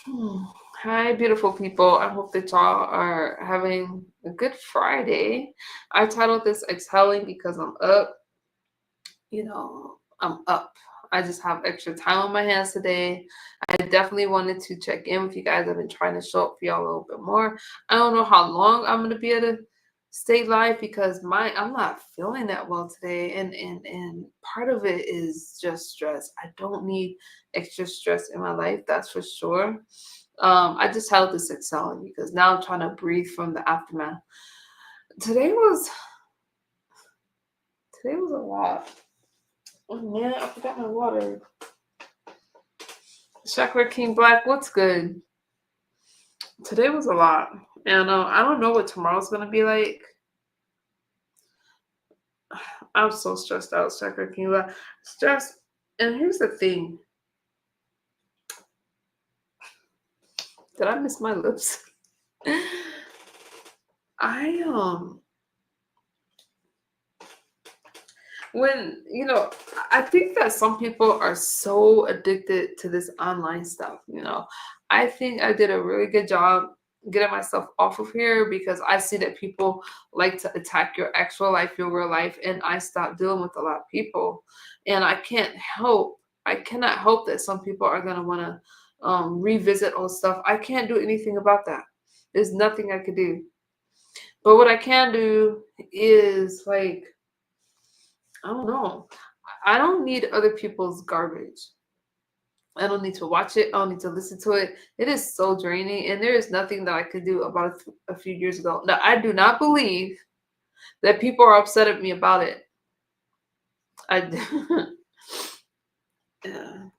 Hmm. Hi, beautiful people. I hope that y'all are having a good Friday. I titled this Exhaling because I'm up. I'm up. I just have extra time on my hands today. I definitely wanted to check in with you guys. I've been trying to show up for y'all a little bit more. I don't know how long I'm gonna be able to stay live because I'm not feeling that well today, and part of it is just stress. I don't need extra stress in my life, that's for sure. I just held this exhaling because now I'm trying to breathe from the aftermath. Today was today was a lot. Oh man, I forgot my water. Chakra King Black, what's good? Today was a lot. And I don't know what tomorrow's gonna be like. I'm so stressed out, Chakra King Black. Stress. And here's the thing. Did I miss my lips? I when I think that some people are so addicted to this online stuff. I think I did a really good job getting myself off of here because I see that people like to attack your actual life, your real life, and I stopped dealing with a lot of people. And I cannot help that some people are going to want to revisit old stuff. I can't do anything about that. There's nothing I could do. But what I can do is, like, I don't know. I don't need other people's garbage. I don't need to watch it. I don't need to listen to it. It is so draining, and there is nothing that I could do about it a few years ago. Now, I do not believe that people are upset at me about it. I, yeah,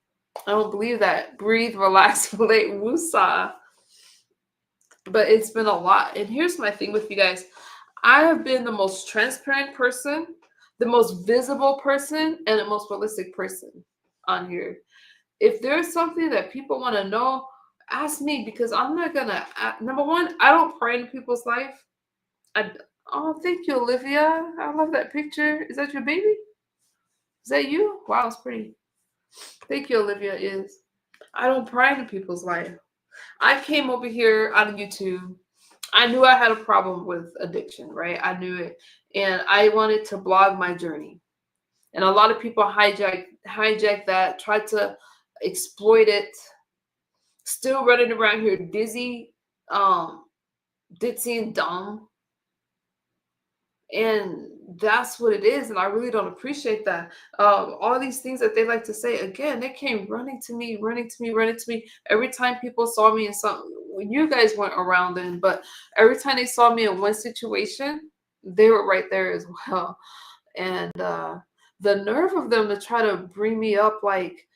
I don't believe that. Breathe, relax, relate, woosah. But it's been a lot. And here's my thing with you guys. I have been the most transparent person, the most visible person, and the most realistic person on here. If there's something that people want to know, ask me because I'm not gonna. Number one, I don't pry into people's life. I, oh, thank you, Olivia. I love that picture. Is that your baby? Is that you? Wow, it's pretty. Thank you, Olivia. Is I don't pry into people's life. I came over here on YouTube. I knew I had a problem with addiction, right? I knew it, and I wanted to blog my journey. And a lot of people hijack that, try to exploit it, still running around here dizzy, um, ditzy and dumb. And that's what it is. And I really don't appreciate that. All these things that they like to say, again, they came running to me, running to me, running to me. Every time people saw me in some, when you guys weren't around then, but every time they saw me in one situation, they were right there as well. And the nerve of them to try to bring me up like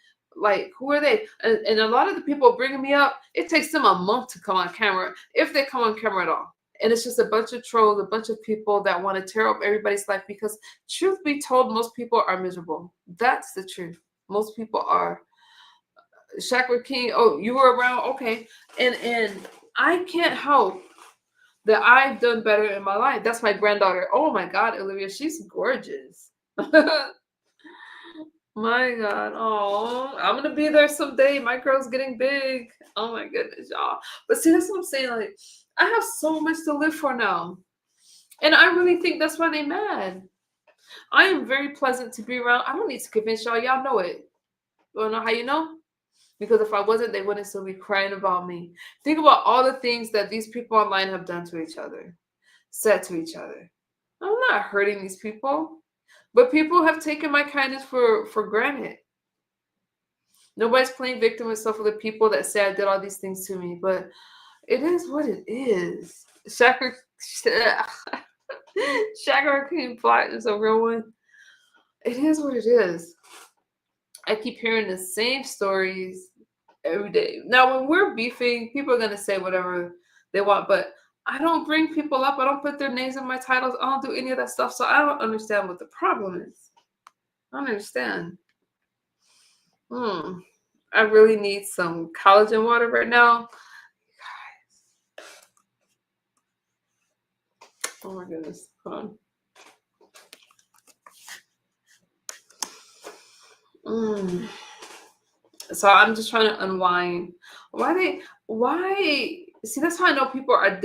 who are they? And a lot of the people bringing me up, it takes them a month to come on camera, if they come on camera at all. And it's just a bunch of trolls, a bunch of people that want to tear up everybody's life because, truth be told, most people are miserable. That's the truth. Most people are. Chakra King, oh, you were around? Okay. And I can't help that I've done better in my life. That's my granddaughter. Oh my God, Olivia, she's gorgeous. My God. Oh, I'm gonna be there someday. My girl's getting big. Oh my goodness, y'all. But see, that's what I'm saying. Like, I have so much to live for now. And I really think that's why they mad. I am very pleasant to be around. I don't need to convince y'all. Y'all know it. You wanna know how you know? Because if I wasn't, they wouldn't still be crying about me. Think about all the things that these people online have done to each other, said to each other. I'm not hurting these people. But people have taken my kindness for granted. Nobody's playing victim and stuff with the people that say I did all these things to me, but it is what it is. Chakra King Plot is a real one. It is what it is. I keep hearing the same stories every day. Now, when we're beefing, people are gonna say whatever they want, but I don't bring people up. I don't put their names in my titles. I don't do any of that stuff. So I don't understand what the problem is. I don't understand. Hmm. I really need some collagen water right now. Oh my goodness. Hold on. So I'm just trying to unwind. Why see, that's how I know people are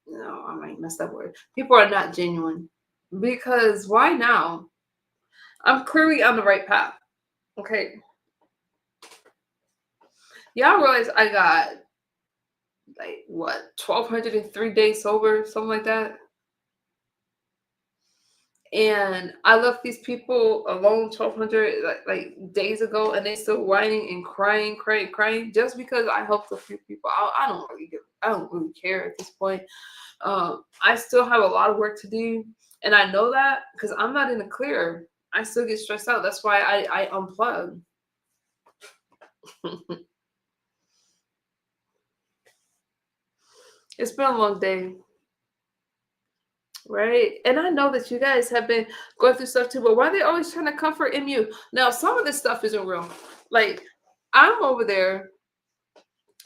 no, I might mess that word. People are not genuine. Because why now? I'm clearly on the right path. Okay. Y'all realize I got like what 1,203 days sober, something like that. And I left these people alone 1,200 like days ago, and they still whining and crying just because I helped a few people out. I don't really care at this point. I still have a lot of work to do, and I know that because I'm not in the clear. I still get stressed out. That's why I unplug. It's been a long day. Right. And I know that you guys have been going through stuff too, but why are they always trying to comfort MU? Now, some of this stuff isn't real. Like, I'm over there,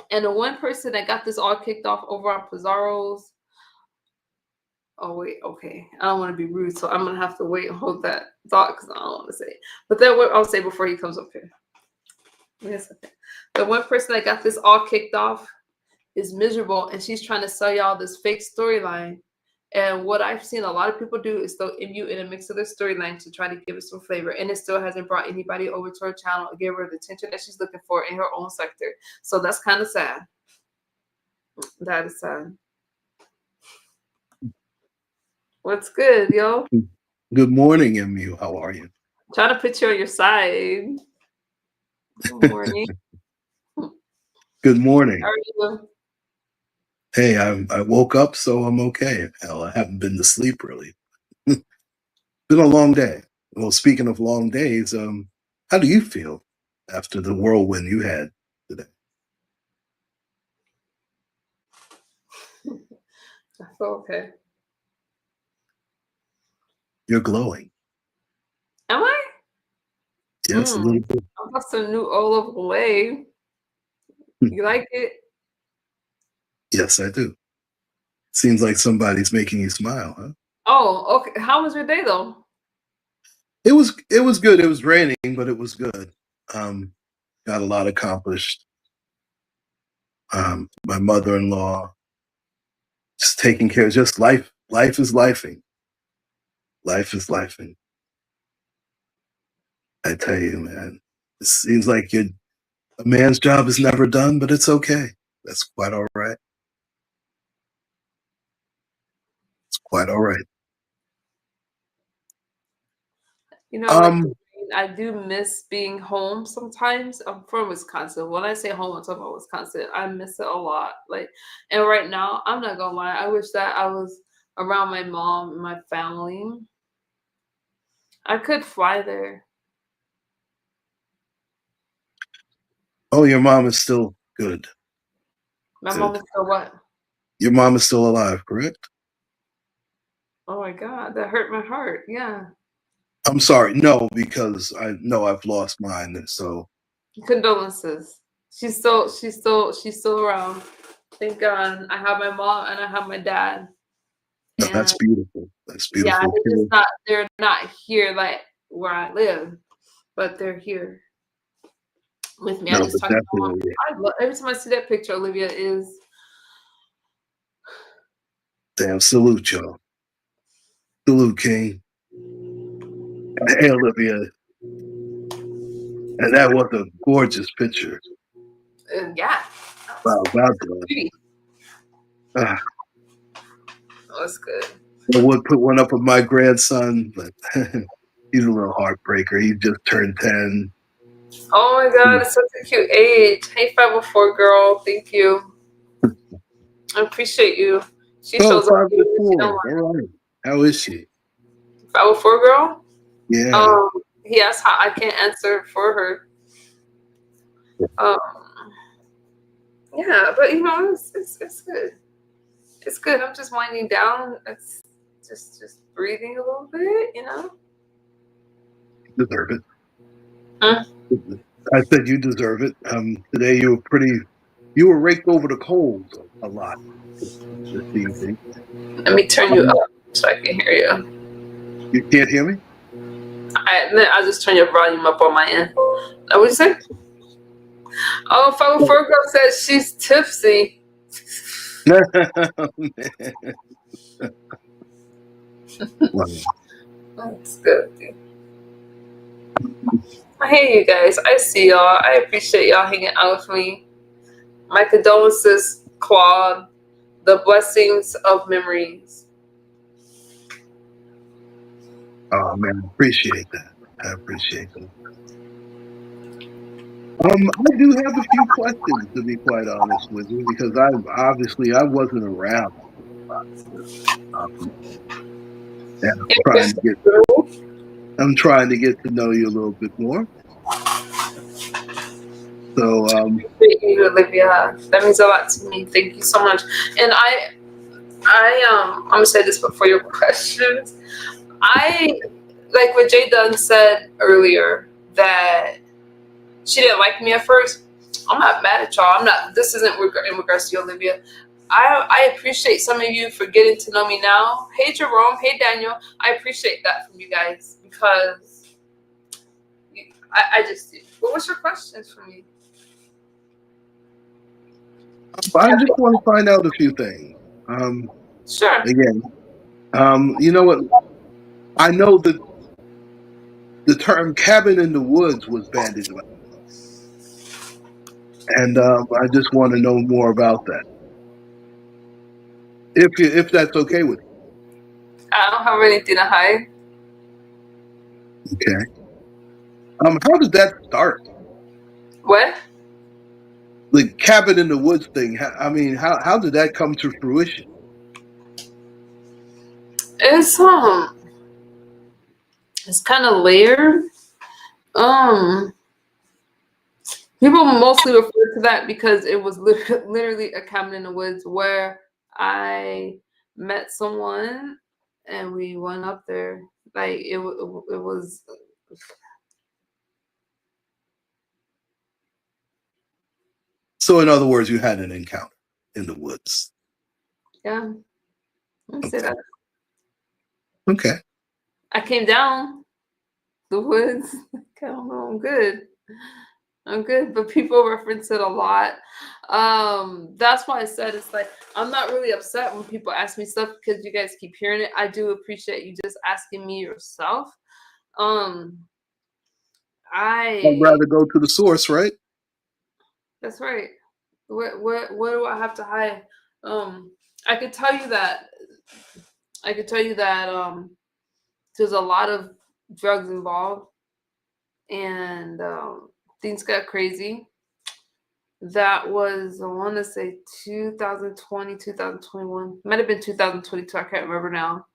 and the one person that got this all kicked off over on Pizarro's. Oh, wait. Okay. I don't want to be rude, so I'm going to have to wait and hold that thought because I don't want to say it. But then what I'll say before he comes up here. Wait a second. The one person that got this all kicked off is miserable, and she's trying to sell y'all this fake storyline. And what I've seen a lot of people do is throw MU in a mix of their storyline to try to give it some flavor. And it still hasn't brought anybody over to her channel and give her the attention that she's looking for in her own sector. So that's kind of sad. That is sad. What's good, yo? Good morning, MU. How are you? Trying to put you on your side. Good morning. Good morning. How are you? Hey, I woke up, so I'm okay. Hell, I haven't been to sleep really. Been a long day. Well, speaking of long days, how do you feel after the whirlwind you had today? I feel okay. You're glowing. Am I? Yes, a little bit. I got some new olive oil. You like it? Yes, I do. Seems like somebody's making you smile, huh? Oh, okay. How was your day though? It was good. It was raining, but it was good. Got a lot accomplished. My mother-in-law just taking care of just life. Life is lifing. Life is lifing. I tell you, man, it seems like a man's job is never done, but it's okay. That's quite all right. It's quite all right. You know, like I do miss being home sometimes. I'm from Wisconsin. When I say home, I'm talking about Wisconsin. I miss it a lot. Like, and right now, I'm not gonna lie. I wish that I was around my mom and my family. I could fly there. Oh, your mom is still good. My mom is still what? Your mom is still alive, correct? Oh my God, that hurt my heart. Yeah. I'm sorry. No, because I know I've lost mine. And so Condolences. She's still around. Thank God. I have my mom and I have my dad. no, that's beautiful. That's beautiful. Yeah, they're not here like where I live, but they're here with me. No, I just talked about every time I see that picture, Olivia is damn. Salute, y'all. Salute, King. Hey, Olivia. And that was a gorgeous picture. yeah. Wow, God bless. That's good. I would put one up of my grandson, but he's a little heartbreaker. He just turned 10. Oh my God, it's such a cute age. Hey, 504 girl, thank you. I appreciate you. She shows up. 504. All right. How is she? 504 girl? Yeah. He asked how I can't answer for her. Yeah, but you know, it's good. It's good. I'm just winding down. It's just breathing a little bit, you know. You deserve it. Huh? I said you deserve it. Today you were raked over the coals a lot this evening. Let me turn you up so I can hear you. You can't hear me? I'll just turn your volume up on my end. What did you say? Oh, Fellow Virgo says she's tipsy. Wow. That's good. I hear you guys. I see y'all. I appreciate y'all hanging out with me. My condolences, Claude. The blessings of memories. Oh man, appreciate that. I appreciate that. I do have a few questions, to be quite honest with you, because I wasn't around, um, and I'm trying to get to know you a little bit more. So, Thank you, Olivia. That means a lot to me. Thank you so much. And I'm gonna say this before your questions. I like what Jay Dunn said earlier that she didn't like me at first. I'm not mad at y'all. I'm not. This isn't in regards to you, Olivia. I appreciate some of you for getting to know me now. Hey Jerome. Hey Daniel. I appreciate that from you guys because I just. What was your questions for me? I just want to find out a few things. Sure. Again, you know what? I know that the term "cabin in the woods" was bandied about, and I just want to know more about that. If that's okay with I don't have anything to hide. you. Okay. How did that start? What? The cabin in the woods thing. I mean, how did that come to fruition? It's it's kind of layered. Um, People mostly refer to that because it was literally a cabin in the woods where I met someone and we went up there. Like it was. So, in other words, you had an encounter in the woods. Yeah, let me say Okay. that. Okay. I came down the woods. I don't know. I'm good, but people reference it a lot. That's why I said it's like I'm not really upset when people ask me stuff because you guys keep hearing it. I do appreciate you just asking me yourself. Um, I'd I rather go to the source, right? That's right. What do I have to hide? Um, I could tell you that there's a lot of drugs involved and things got crazy. That was, I want to say 2020, 2021. Might have been 2022. I can't remember now.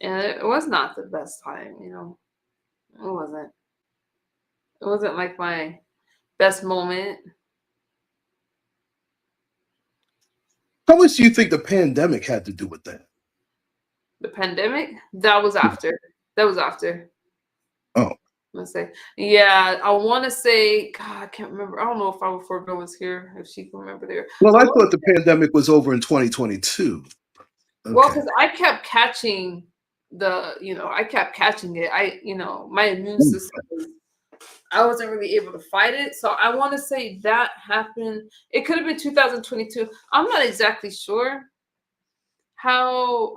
And it was not the best time, you know. It wasn't. It wasn't like my best moment. How much do you think the pandemic had to do with that? The pandemic, that was after. That was after. Oh, Let's say, yeah, I want to say, God, I can't remember. I don't know if I before Girl was here, if she can remember there. well, I I want thought the pandemic was over in 2022. Well, Okay. because I kept catching I kept catching it. My immune Mm. system, I wasn't really able to fight it. So I want to say that happened. It could have been 2022. I'm not exactly sure how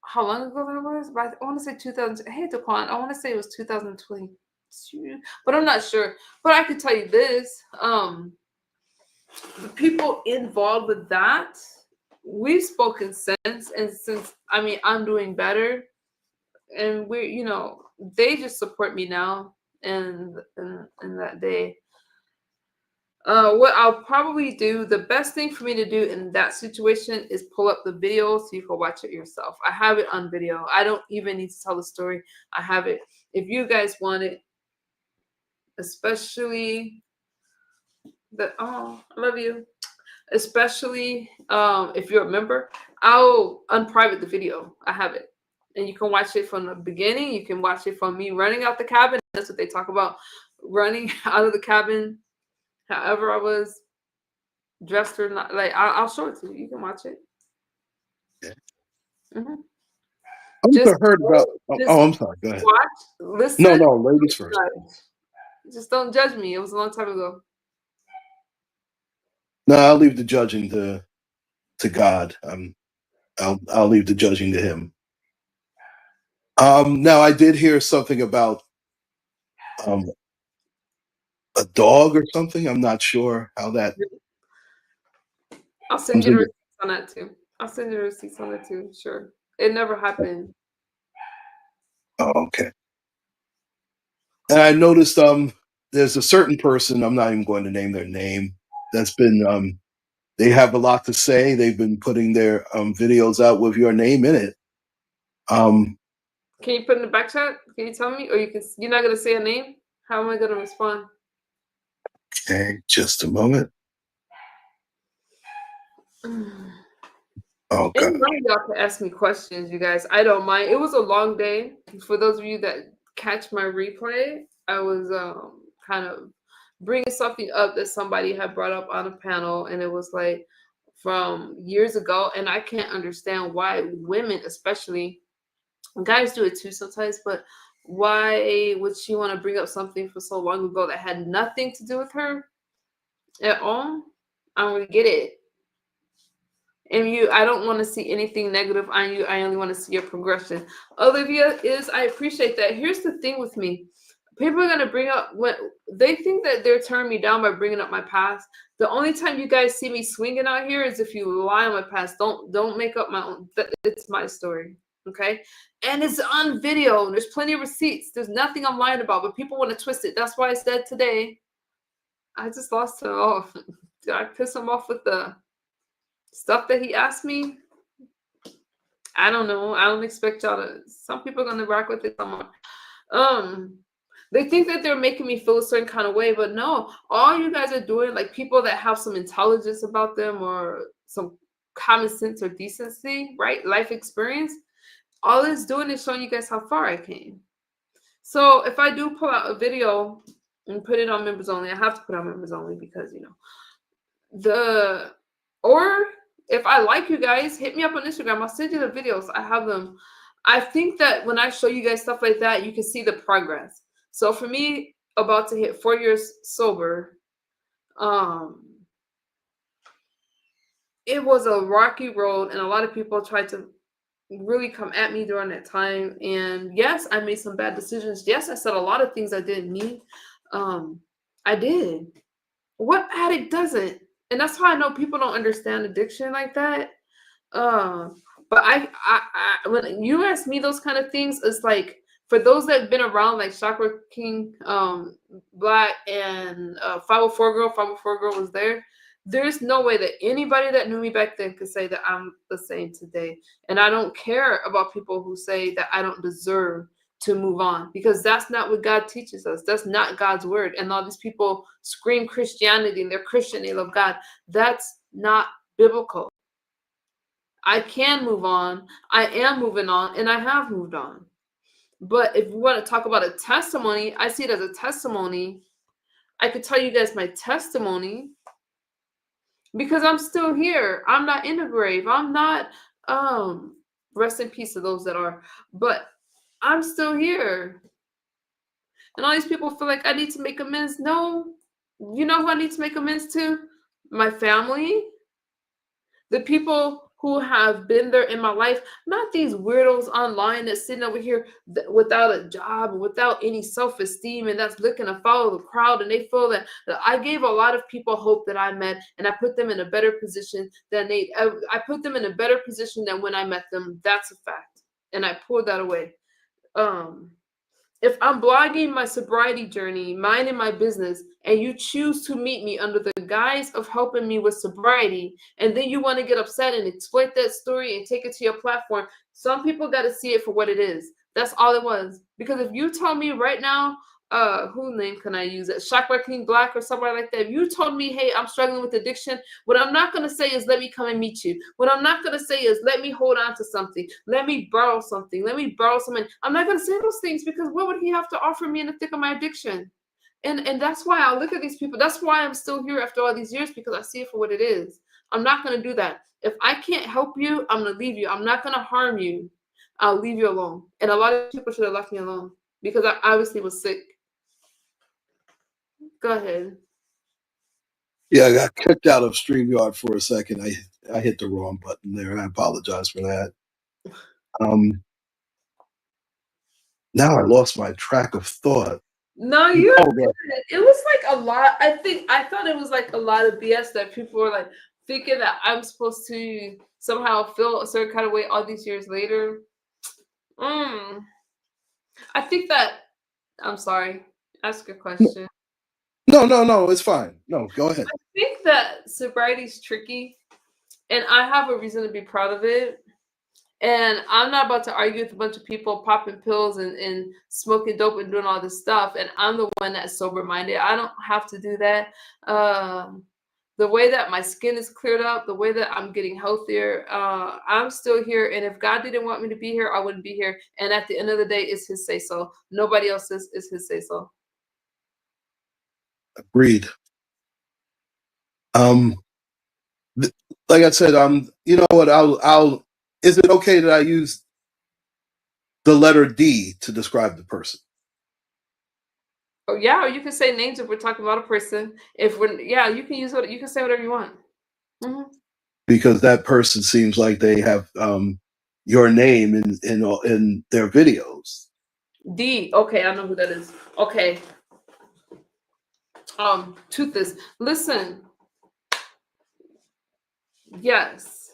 how long ago that was, but I want to say 2000. Hey, Daquan, I want to say it was 2022, but I'm not sure. But I could tell you this: the people involved with that, we've spoken since, and since I'm doing better, and they just support me now, and in that day. What I'll probably do, the best thing for me to do in that situation is pull up the video so you can watch it yourself. I have it on video. I don't even need to tell the story. I have it. If you guys want it, especially I love you. Especially if you're a member, I'll unprivate the video. I have it. And you can watch it from the beginning. You can watch it from me running out the cabin. That's what they talk about. Running out of the cabin, however I was dressed or not, like I'll show it to you. You can watch it. Yeah. hmm I Just, also heard about. just Oh, I'm sorry. Go ahead. watch, No, listen, no, ladies first. judge. Just don't judge me. It was a long time ago. No, I'll leave the judging to God. I'll leave the judging to Him. Now I did hear something about um, a dog or something. I'm not sure how that I'll send comes you the into. receipts on that too. I'll send you the receipts on that too. Sure. It never happened. Oh, okay. And I noticed there's a certain person, I'm not even going to name their name, that's been they have a lot to say. They've been putting their videos out with your name in it. Um Can you put in the back chat? Can you tell me? Or you're not gonna say a name? How am I gonna respond? okay, just a moment. Oh Any god. one of y'all can ask me questions, you guys. I don't mind. It was a long day. For those of you that catch my replay, I was kind of bringing something up that somebody had brought up on a panel, and it was like from years ago, and I can't understand why women, especially guys, do it too sometimes. But why would she want to bring up something from so long ago that had nothing to do with her at all? I don't really get it. And I don't want to see anything negative on you. I only want to see your progression. Olivia I appreciate that. Here's the thing with me. People are gonna bring up what they think that they're turning me down by bringing up my past. The only time you guys see me swinging out here is if you lie on my past. Don't make up my own. It's my story, okay? And it's on video. There's plenty of receipts. There's nothing I'm lying about, but people want to twist it. That's why I said today. I just lost him off. Did I piss him off with the stuff that he asked me? I don't know. I don't expect y'all to. Some people are gonna rock with it. Some they think that they're making me feel a certain kind of way, but no. All you guys are doing, like people that have some intelligence about them or some common sense or decency, right? Life experience. All it's doing is showing you guys how far I came. So if I do pull out a video and put it on members only, I have to put on members only because or if I like you guys, hit me up on Instagram. I'll send you the videos. I have them. I think that when I show you guys stuff like that, you can see the progress. So for me, about to hit 4 years sober, it was a rocky road, and a lot of people tried to really come at me during that time. And yes, I made some bad decisions. Yes, I said a lot of things I didn't mean. I did. What addict doesn't? And that's how I know people don't understand addiction like that. But when you ask me those kind of things, it's like for those that have been around, like Chakra King, Black, and 504 Girl. 504 Girl was there. There's no way that anybody that knew me back then could say that I'm the same today. And I don't care about people who say that I don't deserve to move on, because that's not what God teaches us. That's not God's word. And all these people scream Christianity and they're Christian, they love God. That's not biblical. I can move on. I am moving on, and I have moved on. But if you want to talk about a testimony, I see it as a testimony. I could tell you guys my testimony because I'm still here. I'm not in the grave. I'm not rest in peace to those that are, but I'm still here. And all these people feel like I need to make amends. No. You know who I need to make amends to? My family, the people who have been there in my life, not these weirdos online that's sitting over here without a job, without any self-esteem, and that's looking to follow the crowd. And they feel that I gave a lot of people hope that I met, and I put them in a better position than I put them in a better position than when I met them. That's a fact. And I pulled that away. If I'm blogging my sobriety journey, minding my business, and you choose to meet me under the guise of helping me with sobriety, and then you want to get upset and exploit that story and take it to your platform, some people got to see it for what it is. That's all it was. Because if you told me right now, who name can I use? Chakra King Black or somebody like that. If you told me, hey, I'm struggling with addiction, what I'm not going to say is let me come and meet you. What I'm not going to say is let me hold on to something. Let me borrow something. Let me borrow something. I'm not going to say those things because what would he have to offer me in the thick of my addiction? And that's why I look at these people. That's why I'm still here after all these years, because I see it for what it is. I'm not going to do that. If I can't help you, I'm going to leave you. I'm not going to harm you. I'll leave you alone. And a lot of people should have left me alone because I obviously was sick. Go ahead. Yeah, I got kicked out of StreamYard for a second. I hit the wrong button there. I apologize for that. Now I lost my track of thought. No, You you're told us. good. It was like a lot. I thought it was like a lot of BS that people were like thinking that I'm supposed to somehow feel a certain kind of way all these years later. Mm. I think that I'm sorry. Ask a question. No, it's fine. No, go ahead. I think that sobriety's tricky, and I have a reason to be proud of it. And I'm not about to argue with a bunch of people popping pills and smoking dope and doing all this stuff. And I'm the one that's sober minded. I don't have to do that. The way that my skin is cleared up, the way that I'm getting healthier, I'm still here. And if God didn't want me to be here, I wouldn't be here. And at the end of the day, it's His say so. Nobody else's is His say so. Agreed. Like I said, you know what? I'll. Is it okay that I use the letter D to describe the person? Oh yeah, or you can say names if we're talking about a person. If we're you can you can say whatever you want. Mhm. Because that person seems like they have your name in their videos. D. Okay, I know who that is. Okay. Toothless. Listen. Yes,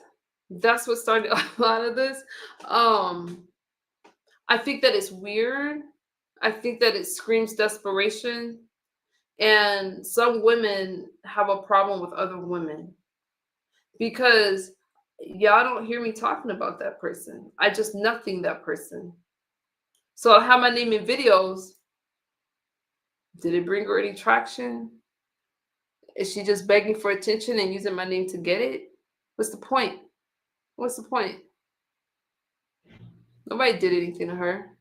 that's what started a lot of this. I think that it's weird. I think that it screams desperation. And some women have a problem with other women because y'all don't hear me talking about that person. I just nothing that person. So I have my name in videos. Did it bring her any traction? Is she just begging for attention and using my name to get it? What's the point? What's the point? Nobody did anything to her.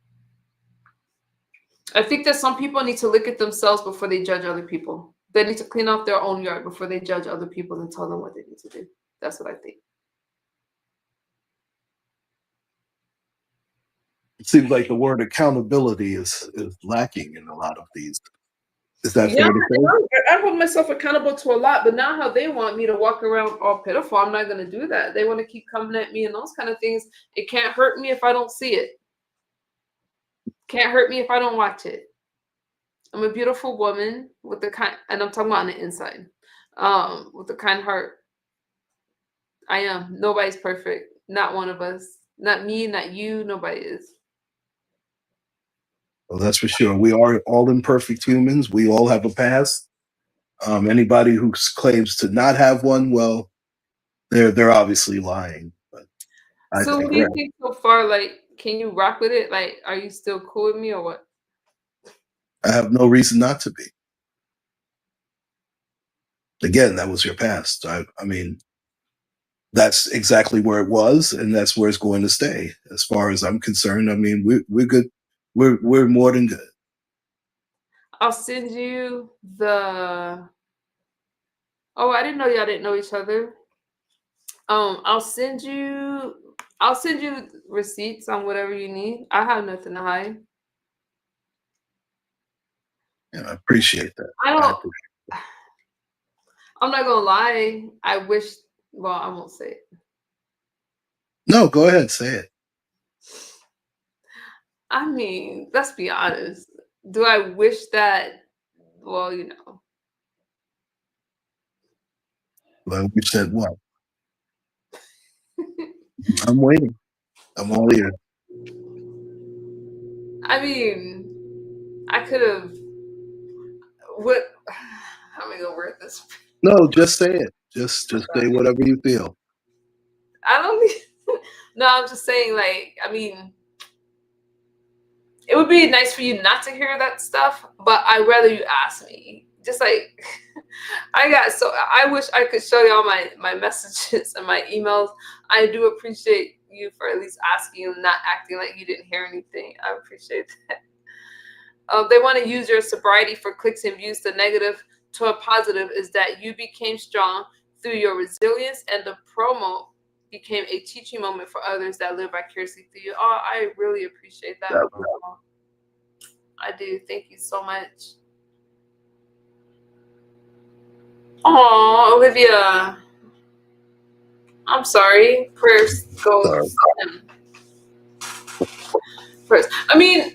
I think that some people need to look at themselves before they judge other people. They need to clean up their own yard before they judge other people and tell them what they need to do. That's what I think. It seems like the word accountability is lacking in a lot of these. Is that Yeah, fair to say? I hold myself accountable to a lot, but not how they want me to walk around all pitiful. I'm not going to do that. They want to keep coming at me and those kind of things. It can't hurt me if I don't see it. Can't hurt me if I don't watch it. I'm a beautiful woman with the kind, and I'm talking about on the inside, with a kind heart. I am. Nobody's perfect. Not one of us. Not me, not you. Nobody is. Well, that's for sure. We are all imperfect humans. We all have a past. Anybody who claims to not have one, well, they're obviously lying. But I So what do digress. you think so far? Like, can you rock with it? Like, are you still cool with me or what? I have no reason not to be. Again, that was your past. I mean, that's exactly where it was, and that's where it's going to stay. As far as I'm concerned, I mean, we're good. We're more than good. I'll send you the. Oh, I didn't know y'all didn't know each other. I'll send you. I'll send you receipts on whatever you need. I have nothing to hide. Yeah, I appreciate that. I don't. I'm not gonna lie. I wish. Well, I won't say it. No, go ahead, say it. I mean, let's be honest. Do I wish that? Well, you know. Well, we said what? I'm waiting. I'm all ears. I mean, I could have. What? How am I gonna word this? No, just say it. Just say whatever you feel. I don't need. No, I'm just saying. Like, I mean, it would be nice for you not to hear that stuff, but I'd rather you ask me. Just like I wish I could show y'all my messages and my emails. I do appreciate you for at least asking and not acting like you didn't hear anything. I appreciate that. They want to use your sobriety for clicks and views. The negative to a positive is that you became strong through your resilience, and the promo became a teaching moment for others that live vicariously through you. Oh, I really appreciate that. That I do. Thank you so much. Oh, Olivia, I'm sorry. Prayers go Sorry. to him first. I mean,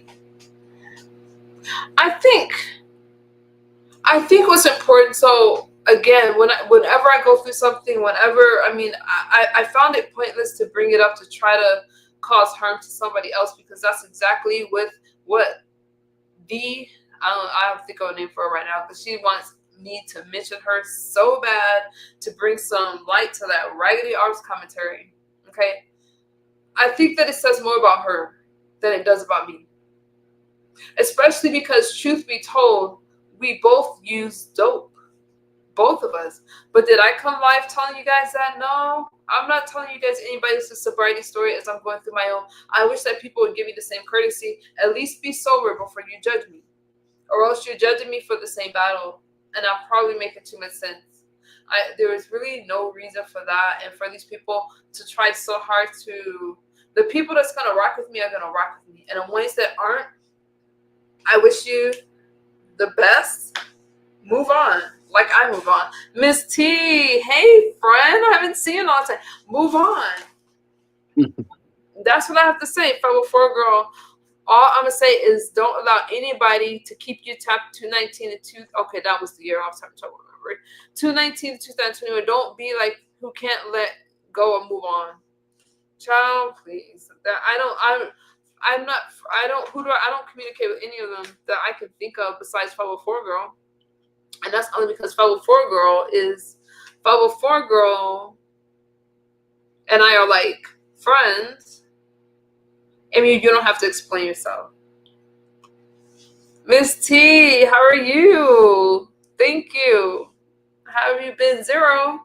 I think what's important. So again, whenever I go through something, I found it pointless to bring it up to try to cause harm to somebody else, because that's exactly what the I don't think of a name for her right now, because she wants me to mention her so bad to bring some light to that Raggedy Arms commentary. Okay, I think that it says more about her than it does about me, especially because, truth be told, we both use dope, both of us. But did I come live telling you guys that? No, I'm not telling you guys anybody else's sobriety story as I'm going through my own. I wish that people would give me the same courtesy. At least be sober before you judge me, or else you're judging me for the same battle, and I'm probably making too much sense. There is really no reason for that, and for these people to try so hard to. The people that's gonna rock with me are gonna rock with me, and the ones that aren't, I wish you the best. Move on, like I move on. Miss T, hey friend, I haven't seen you in a long time. Move on. That's what I have to say, fellow four girl. All I'm gonna say is don't allow anybody to keep you tapped 219 and two. Okay, that was the year I was talking about. Remember, 219 to 2021. Don't be like who can't let go and move on. Child, please. That I'm not. I don't. Who do I don't communicate with any of them that I can think of besides fellow four girl, and that's only because fellow four girl and I are like friends. I mean, you don't have to explain yourself. Miss T, how are you? Thank you. How have you been? Zero.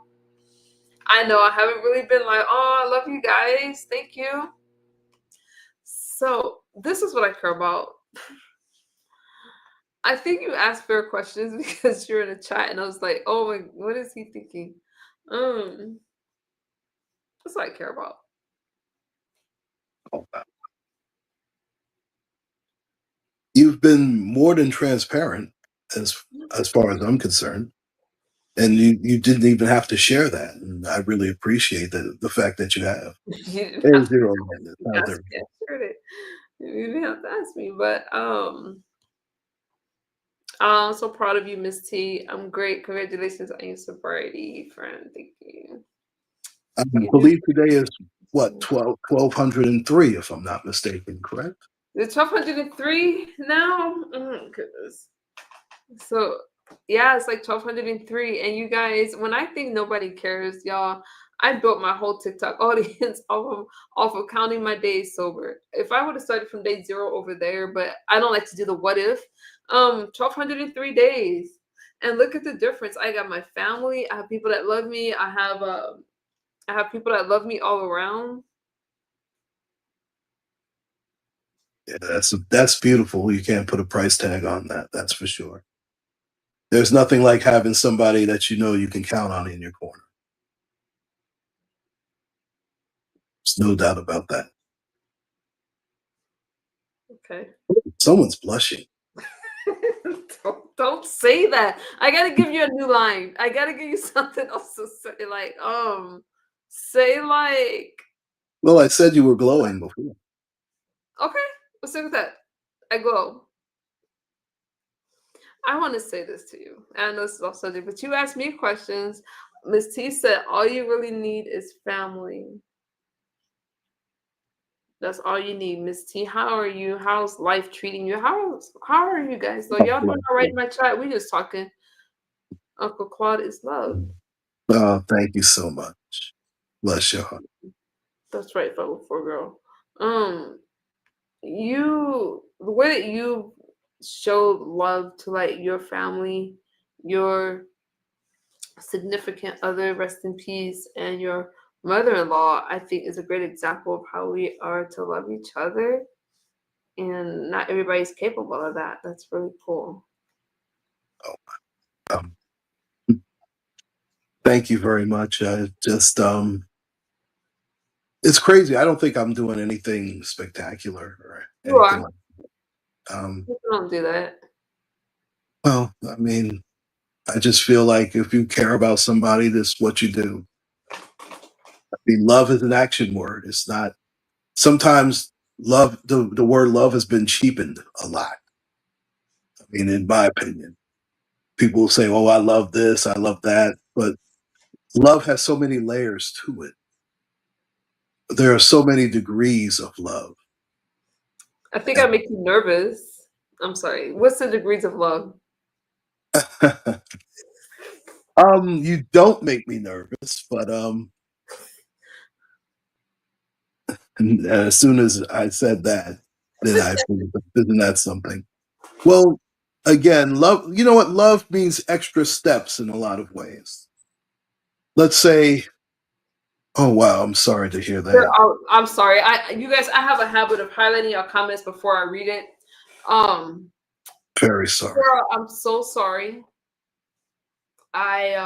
I know I haven't really been like, oh, I love you guys. Thank you. So this is what I care about. I think you asked fair questions because you're in a chat, and I was like, oh my, what is he thinking? That's what I care about. Oh, wow. You've been more than transparent as far as I'm concerned. And you didn't even have to share that. And I really appreciate the fact that you have. You didn't Hey, have to Zero Landis. How's ask me. everything? I shared it. You didn't have to ask me, but I'm so proud of you, Miss T. I'm great. Congratulations on your sobriety, friend. Thank you. I You do believe today is what, 1203, if I'm not mistaken, correct? the 1203 now. Oh, goodness. So yeah, it's like 1203. And you guys, when I think nobody cares, y'all, I built my whole TikTok audience off of counting my days sober. If I would have started from day zero over there, but I don't like to do the what if. 1203 days. And look at the difference. I got my family. I have people that love me. I have people that love me all around. Yeah, that's beautiful. You can't put a price tag on that. That's for sure. There's nothing like having somebody that you know you can count on in your corner. There's no doubt about that. Okay. Someone's blushing. Don't say that. I gotta give you a new line. I gotta give you something else to say. Say like, Well, I said you were glowing before. okay, let's stick with that. I glow. I want to say this to you. I know this is off subject, but you asked me questions. Miss T said all you really need is family. That's all you need, Miss T. How are you? How's life treating you? How are you guys? Though y'all doing all right in my chat? We just talking. Uncle Claude is love. Oh, thank you so much. Bless your heart. That's right, fellow four girl. The way that you showed love to like your family, your significant other, rest in peace, and your mother-in-law, I think is a great example of how we are to love each other. And not everybody's capable of that. That's really cool. Oh, um, thank you very much. It's crazy. I don't think I'm doing anything spectacular or You anything are. like that. People don't do that. Well, I mean, I just feel like if you care about somebody, this is what you do. I mean, love is an action word. It's not. Sometimes love, the word love has been cheapened a lot. I mean, in my opinion, people will say, "Oh, I love this, I love that," but love has so many layers to it. There are so many degrees of love. I think I make you nervous. I'm sorry. What's the degrees of love? You don't make me nervous, but and as soon as I said that, then I isn't that something? Well, again, love. You know what? Love means extra steps in a lot of ways. Let's say, oh wow, I'm sorry to hear that. I'm sorry. You guys, I have a habit of highlighting your comments before I read it. Um, Very sorry. Girl, I'm so sorry. I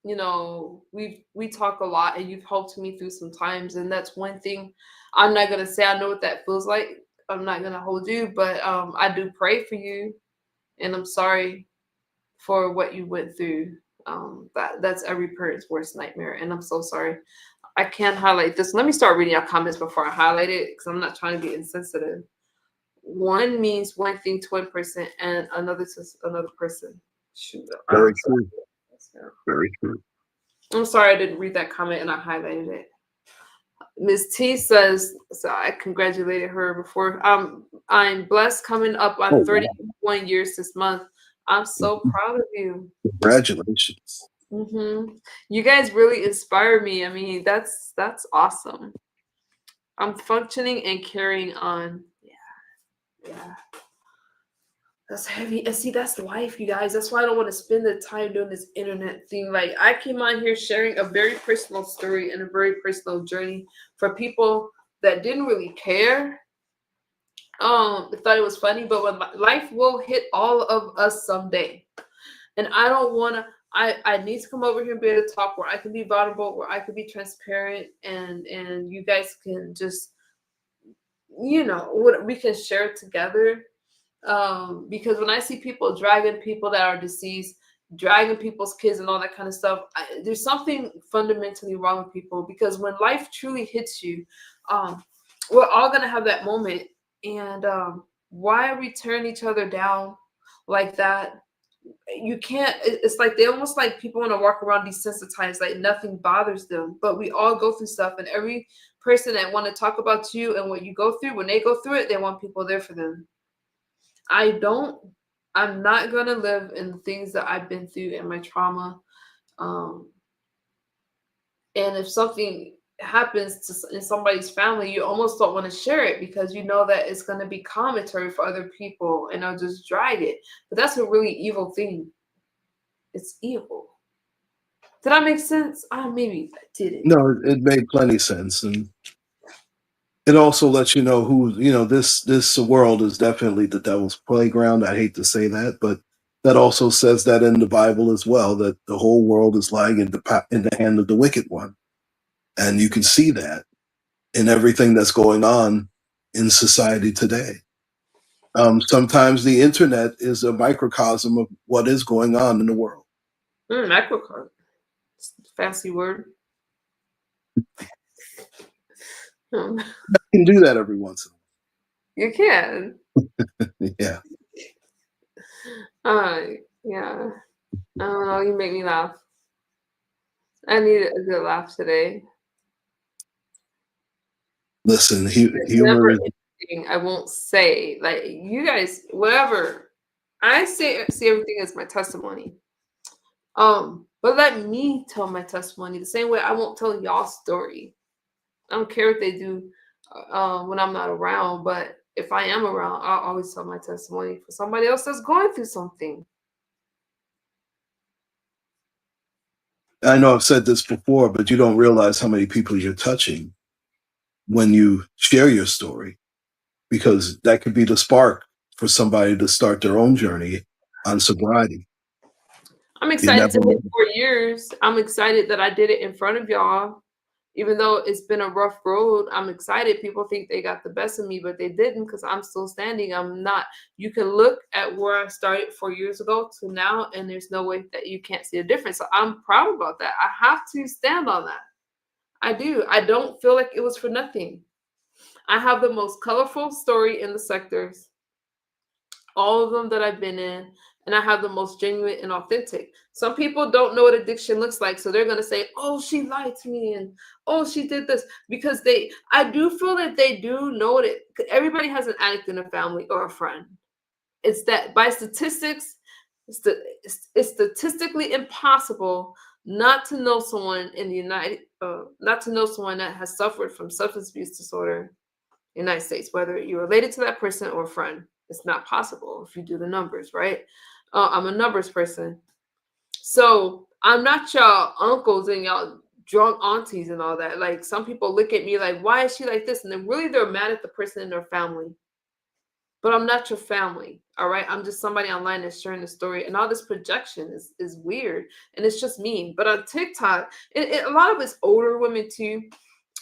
we talk a lot and you've helped me through some times, and that's one thing I'm not gonna say I know what that feels like. I'm not gonna hold you, but I do pray for you, and I'm sorry for what you went through. That's every parent's worst nightmare, and I'm so sorry. I can't highlight this. Let me start reading your comments before I highlight it because I'm not trying to be insensitive. One means one thing to one person and another to another person. Shoot, Very true. Very true. I'm sorry I didn't read that comment and I highlighted it. Ms. T says, so I congratulated her before. I'm blessed coming up on 31 years this month. I'm so proud of you. Congratulations. You guys really inspire me. I mean, that's awesome. I'm functioning and carrying on. Yeah. That's heavy. And see, that's life, you guys. That's why I don't want to spend the time doing this internet thing. Like, I came on here sharing a very personal story and a very personal journey for people that didn't really care. Thought it was funny, but when life will hit all of us someday. And I don't want to, I need to come over here and be able to talk where I can be vulnerable, where I can be transparent, and you guys can just, what we can share together. Because when I see people dragging people that are deceased, dragging people's kids and all that kind of stuff, there's something fundamentally wrong with people. Because when life truly hits you, we're all gonna have that moment. And why are we tearing each other down like that? You can't. It's like they almost like people want to walk around desensitized, like nothing bothers them. But we all go through stuff, and every person that want to talk about you and what you go through, when they go through it, they want people there for them. I'm not going to live in the things that I've been through and my trauma. And if something happens in somebody's family, you almost don't want to share it because you know that it's going to be commentary for other people and they'll just drag it. But that's a really evil thing. It's evil. Did that make sense? Maybe I didn't. No, it made plenty sense. And it also lets you know this world is definitely the devil's playground. I hate to say that, but that also says that in the Bible as well, that the whole world is lying in the hand of the wicked one. And you can see that in everything that's going on in society today. Sometimes the internet is a microcosm of what is going on in the world. Microcosm. Fancy word. You can do that every once in a while. You can. Yeah. Yeah. I don't know. You make me laugh. I need a good laugh today. Listen, humor is. I won't say, like, you guys, whatever. I see everything as my testimony. But let me tell my testimony the same way I won't tell y'all's story. I don't care what they do when I'm not around, but if I am around, I'll always tell my testimony for somebody else that's going through something. I know I've said this before, but you don't realize how many people you're touching when you share your story, because that could be the spark for somebody to start their own journey on sobriety. I'm excited to hit 4 years. I'm excited that I did it in front of y'all. Even though it's been a rough road, I'm excited. People think they got the best of me, but they didn't because I'm still standing. I'm not. You can look at where I started 4 years ago to now, and there's no way that you can't see a difference. So I'm proud about that. I have to stand on that. I do. I don't feel like it was for nothing. I have the most colorful story in the sectors, all of them that I've been in, and I have the most genuine and authentic. Some people don't know what addiction looks like, so they're gonna say, "Oh, she lied to me," and "Oh, she did this," because they. I do feel that they do know it. Everybody has an addict in a family or a friend. It's that by statistics, it's statistically impossible not to know someone in the not to know someone that has suffered from substance abuse disorder in the United States, whether you're related to that person or a friend. It's not possible if you do the numbers, right? I'm a numbers person. So I'm not y'all uncles and y'all drunk aunties and all that. Like some people look at me like, why is she like this? And then really they're mad at the person in their family. But I'm not your family. All right. I'm just somebody online that's sharing the story. And all this projection is weird. And it's just me. But on TikTok, a lot of it's older women too.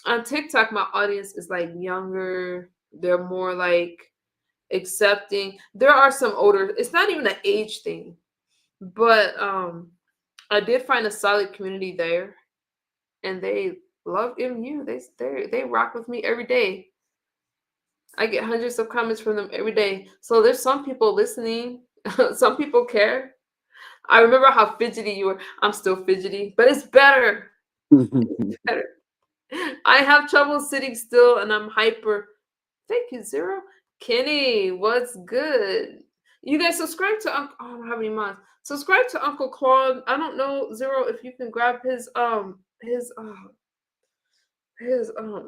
On TikTok, my audience is like younger. They're more like accepting. There are some older, it's not even an age thing. But I did find a solid community there, and they love MU. They rock with me every day. I get hundreds of comments from them every day. So there's some people listening. Some people care. I remember how fidgety you were. I'm still fidgety, but it's better. Better. I have trouble sitting still, and I'm hyper. Thank you, Zero. Kenny, what's good? You guys subscribe to Uncle. Oh, I don't have any mods. Subscribe to Uncle Claude. I don't know, Zero, if you can grab his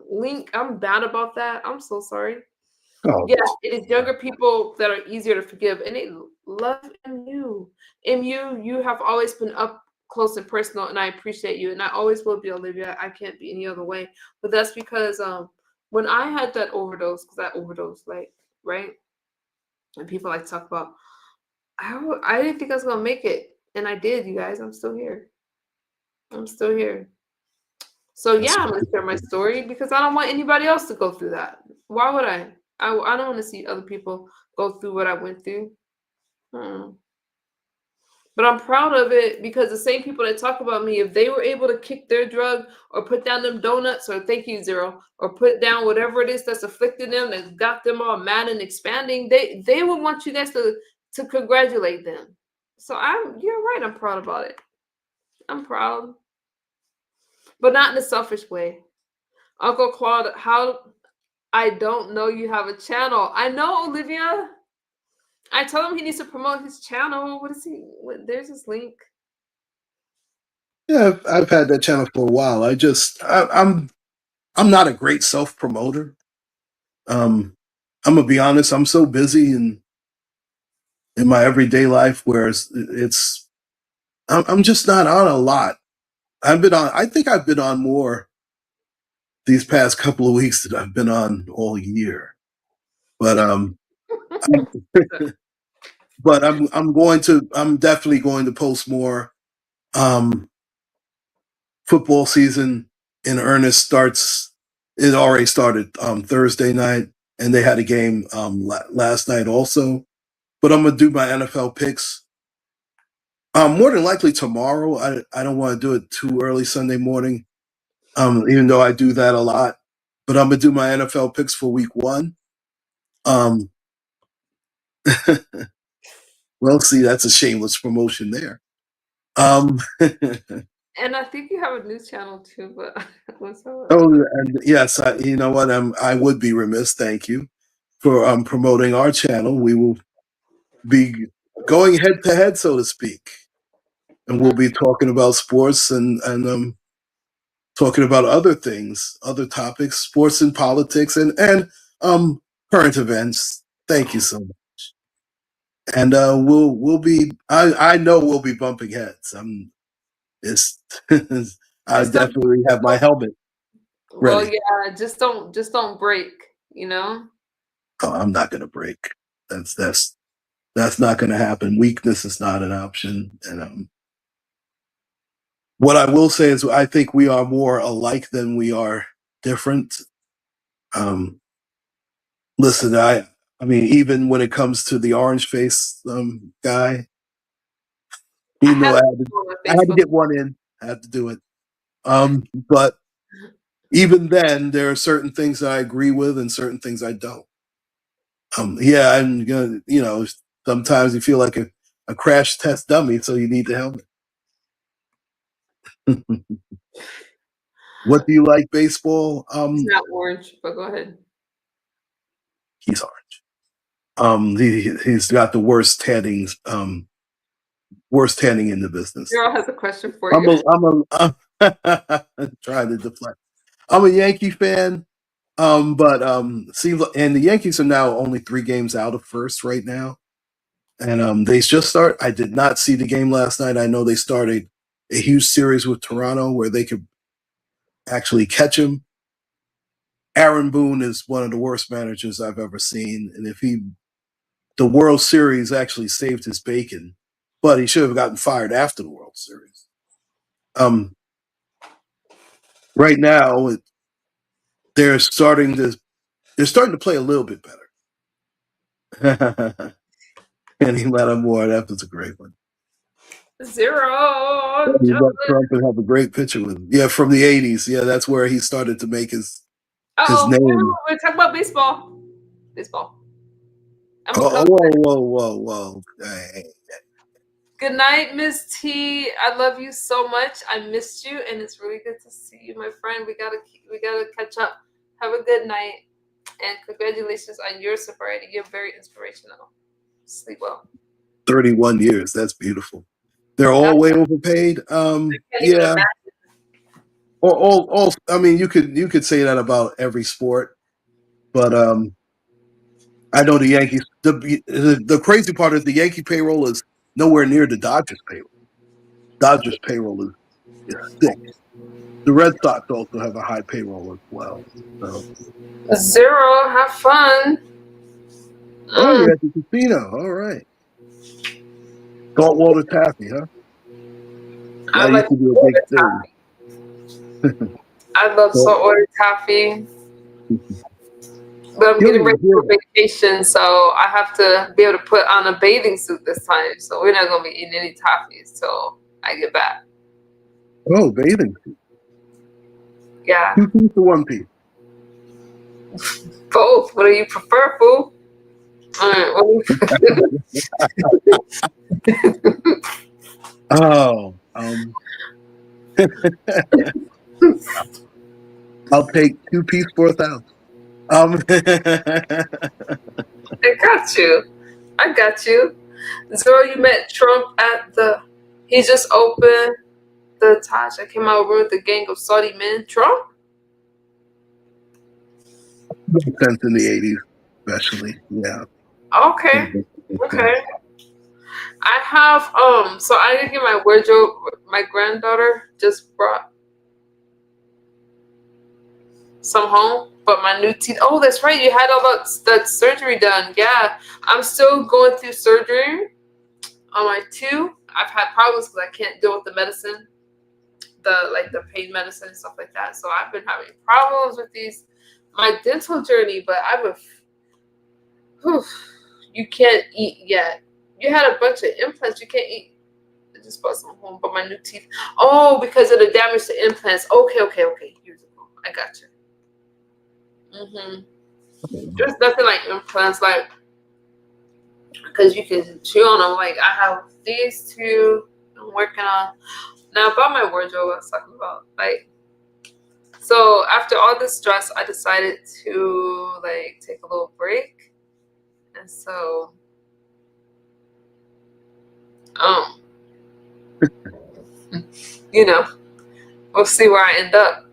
link. I'm bad about that. I'm so sorry. Oh, Yeah, it is younger people that are easier to forgive, and they love MU. MU, you have always been up close and personal, and I appreciate you, and I always will be, Olivia. I can't be any other way. But that's because when I had that overdose, because I overdosed, like right, and people like talk about, I didn't think I was gonna make it, and I did. You guys, I'm still here. I'm still here. So yeah, that's I'm gonna share my story because I don't want anybody else to go through that. Why would I? I don't want to see other people go through what I went through. Mm. But I'm proud of it because the same people that talk about me, if they were able to kick their drug or put down them donuts, or thank you, Zero, or put down whatever it is that's afflicted them, that got them all mad and expanding, they would want you guys to congratulate them. So you're right, I'm proud about it. I'm proud. But not in a selfish way. Uncle Claude, how I don't know you have a channel. I know, Olivia. I told him he needs to promote his channel. What is he? There's his link. yeah. I've had that channel for a while. I'm not a great self promoter. Um, I'm gonna be honest. I'm so busy in my everyday life, where I'm just not on a lot. I've been on. I think I've been on more these past couple of weeks than I've been on all year. But but I'm definitely going to post more. Um, Football season in earnest starts. It already started Thursday night, and they had a game last night also. But I'm gonna do my NFL picks. More than likely tomorrow. I don't want to do it too early Sunday morning. Even though I do that a lot. But I'm gonna do my NFL picks for week one. Um, well, see, that's a shameless promotion there. Um, And I think you have a news channel too, but what's up? oh, and yes, you know what? I would be remiss. Thank you for promoting our channel. We will be going head to head, so to speak, and we'll be talking about sports and talking about other things, other topics, sports and politics, and um, current events. Thank you so much. And we'll be. I know we'll be bumping heads. It's I Just don't. definitely have my helmet Well, ready. yeah. Just don't break. You know. Oh, I'm not going to break. That's that's that's not going to happen. Weakness is not an option, and What I will say is I think we are more alike than we are different. Listen, I mean, even when it comes to the orange face guy, I you know, have it on my I had to Facebook. get one in. I had to do it. But even then, there are certain things I agree with and certain things I don't. Yeah, I'm gonna, sometimes you feel like a crash test dummy, so you need the helmet. What do you like baseball? It's not orange, but go ahead. He's orange. He's got the worst tannings, worst tanning in the business. Girl has a question for I'm you. I'm trying to deflect. I'm a Yankee fan, but seems like, and the Yankees are now only 3 games out of first right now, and they just start. I did not see the game last night. I know they started a huge series with Toronto where they could actually catch him. Aaron Boone is one of the worst managers I've ever seen, and the World Series actually saved his bacon, but he should have gotten fired after the World Series. Right now, they're starting to play a little bit better. Kenny Lattimore, that was a great one. Zero. You got Trump and have a great picture with him. Yeah, from the '80s. Yeah, that's where he started to make his Uh-oh. name. We're talking about baseball. Baseball. I'm a Oh, Cubs fan. whoa. Hey. Good night, Miss T. I love you so much. I missed you, and it's really good to see you, my friend. We gotta catch up. Have a good night, and congratulations on your sobriety. You're very inspirational. Sleep well. 31 years. That's beautiful. They're all way overpaid. Can't even Yeah. imagine. All. I mean, you could say that about every sport, but I know the Yankees. The crazy part is the Yankee payroll is nowhere near the Dodgers payroll. Dodgers payroll is thick. The Red Sox also have a high payroll as well. So. Zero. Have fun. Oh, you're at the casino. All right. Saltwater taffy, huh? I That used like to be a big thing. I love So, saltwater taffy. But I'm you don't getting even ready hear for that. vacation, so I have to be able to put on a bathing suit this time. So we're not gonna be eating any toffees till I get back. Oh, bathing suit. Yeah, 2 piece or 1 piece? both. What do you prefer, fool? Oh, I'll take 2 piece for 1,000. I got you. I got you. Zoro, you met Trump at he just opened the Taj. I came out with a gang of Saudi men. Trump? Sense in the '80s, especially. Yeah. Okay. Okay. I have so I didn't get my wardrobe. My granddaughter just brought some home, but my new teeth. Oh, that's right. You had all that surgery done. Yeah, I'm still going through surgery on my two. I've had problems because I can't deal with the medicine, the pain medicine and stuff like that. So I've been having problems with my dental journey. But you can't eat yet. You had a bunch of implants. You can't eat. I just brought some home, but my new teeth. Oh, because of the damage to implants. Okay. Years ago, I got you. There's nothing like implants, like because you can chew on them. Like I have these two. I'm working on now about my wardrobe. I was talking about so after all this stress, I decided to take a little break, and so we'll see where I end up.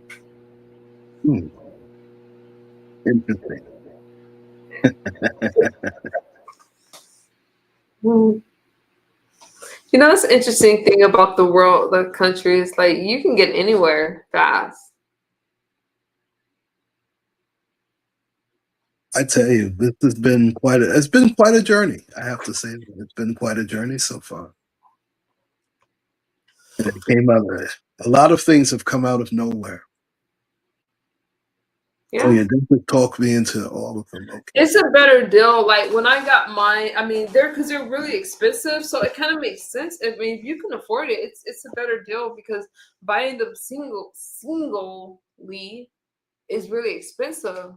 Interesting. That's the interesting thing about the world, the country is you can get anywhere fast. I tell you, this has been it's been quite a journey. I have to say, it's been quite a journey so far. And it came out. A lot of things have come out of nowhere. Yeah. Oh, yeah, don't talk me into all of them. Okay. It's a better deal. Like when I got mine, I mean, because they're really expensive, so it kind of makes sense. I mean, if you can afford it, it's a better deal because buying them singly is really expensive.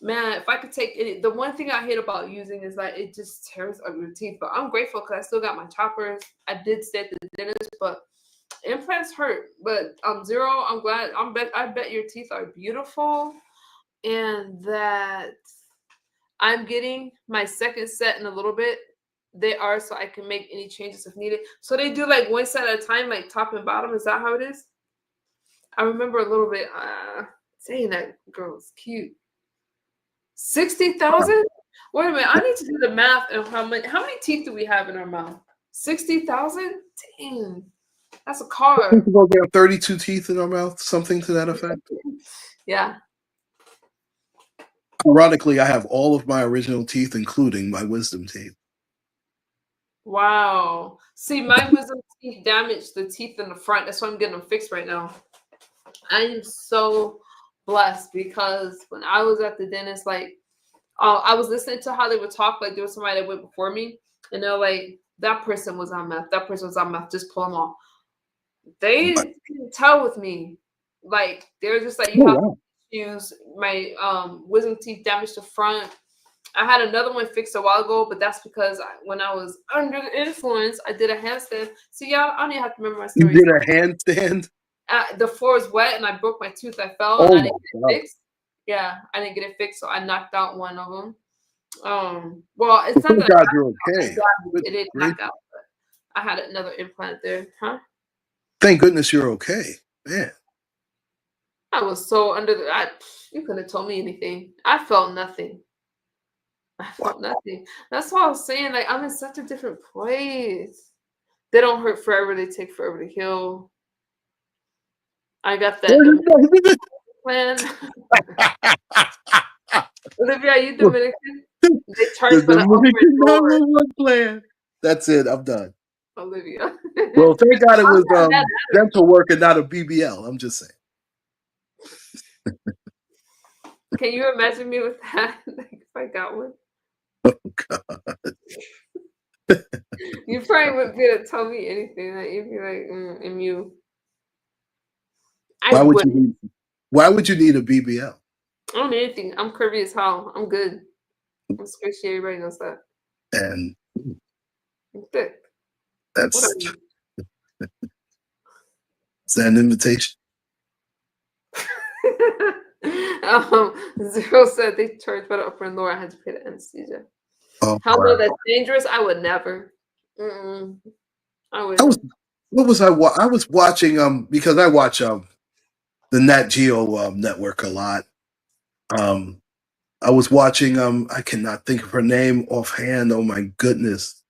Man, if I could take it, the one thing I hate about using is like it just tears up your teeth. But I'm grateful because I still got my choppers. I did stay at the dentist, but implants hurt. But Zero, I'm glad. I bet your teeth are beautiful, and that I'm getting my second set in a little bit. They are, so I can make any changes if needed. So they do like one set at a time, like top and bottom. Is that how it is? I remember a little bit saying that girl's cute. 60,000? Wait a minute, I need to do the math of how many teeth do we have in our mouth? 60,000? Dang, that's a car. People go down 32 teeth in our mouth, something to that effect. Yeah. Ironically, I have all of my original teeth, including my wisdom teeth. Wow. See, my wisdom teeth damaged the teeth in the front. That's why I'm getting them fixed right now. I am so blessed because when I was at the dentist, like, I was listening to how they would talk. Like, there was somebody that went before me, and they're like, that person was on meth. That person was on meth. Just pull them off. They couldn't tell with me. Like, they're just like, you have to use my wisdom teeth damaged the front. I had another one fixed a while ago, but that's because when I was under the influence, I did a handstand. See, y'all, I don't even have to remember my story. You did a handstand? The floor was wet, and I broke my tooth. I fell, and I didn't get it fixed. Yeah, I didn't get it fixed, so I knocked out one of them. Well, it's not that God, you're okay. It didn't knock out, but I had another implant there. Huh? Thank goodness you're okay, man. I was so under the. You couldn't have told me anything. I felt nothing. I felt nothing. That's why I was saying, like, I'm in such a different place. They don't hurt forever. They take forever to heal. I got that plan. Olivia, are you Dominican? They charge for the Dominican plan. That's it. I'm done. Olivia. Well, thank God it was dental work and not a BBL. I'm just saying. Can you imagine me with that? Like if I got one? Oh God. You probably wouldn't be able to tell me anything. Like you'd be like, and you. Why would you need a BBL? I don't need anything. I'm curvy as hell. I'm good. I'm squishy. Everybody knows that. And I'm thick. That's is that an invitation? Zero said they charge for the upper and lower. I had to pay the anesthesia. Oh, how wow. That's dangerous? I would never. I would. What was I? I was watching because I watch the Nat Geo network a lot. I was watching I cannot think of her name offhand. Oh my goodness.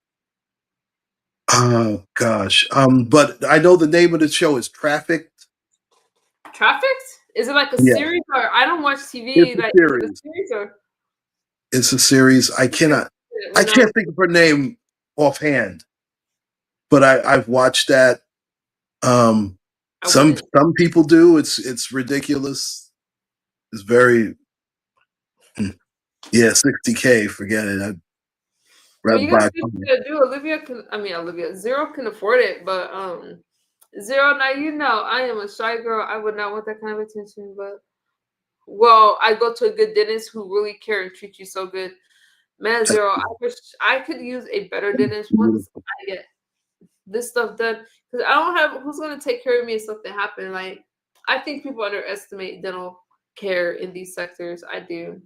Oh gosh. But I know the name of the show is Trafficked. Trafficked? Is it like a series or I don't watch TV? It's like a series. Is it a series or? It's a series. I can't think of her name offhand. But I've watched that. Some people do. It's ridiculous. It's very 60K. Forget it. Well, you got to do. Olivia. Zero can afford it, but Zero. Now I am a shy girl. I would not want that kind of attention. But I go to a good dentist who really care and treat you so good. Man, Zero. I wish I could use a better dentist once I get this stuff done because I don't have who's gonna take care of me if something happened. Like I think people underestimate dental care in these sectors. I do.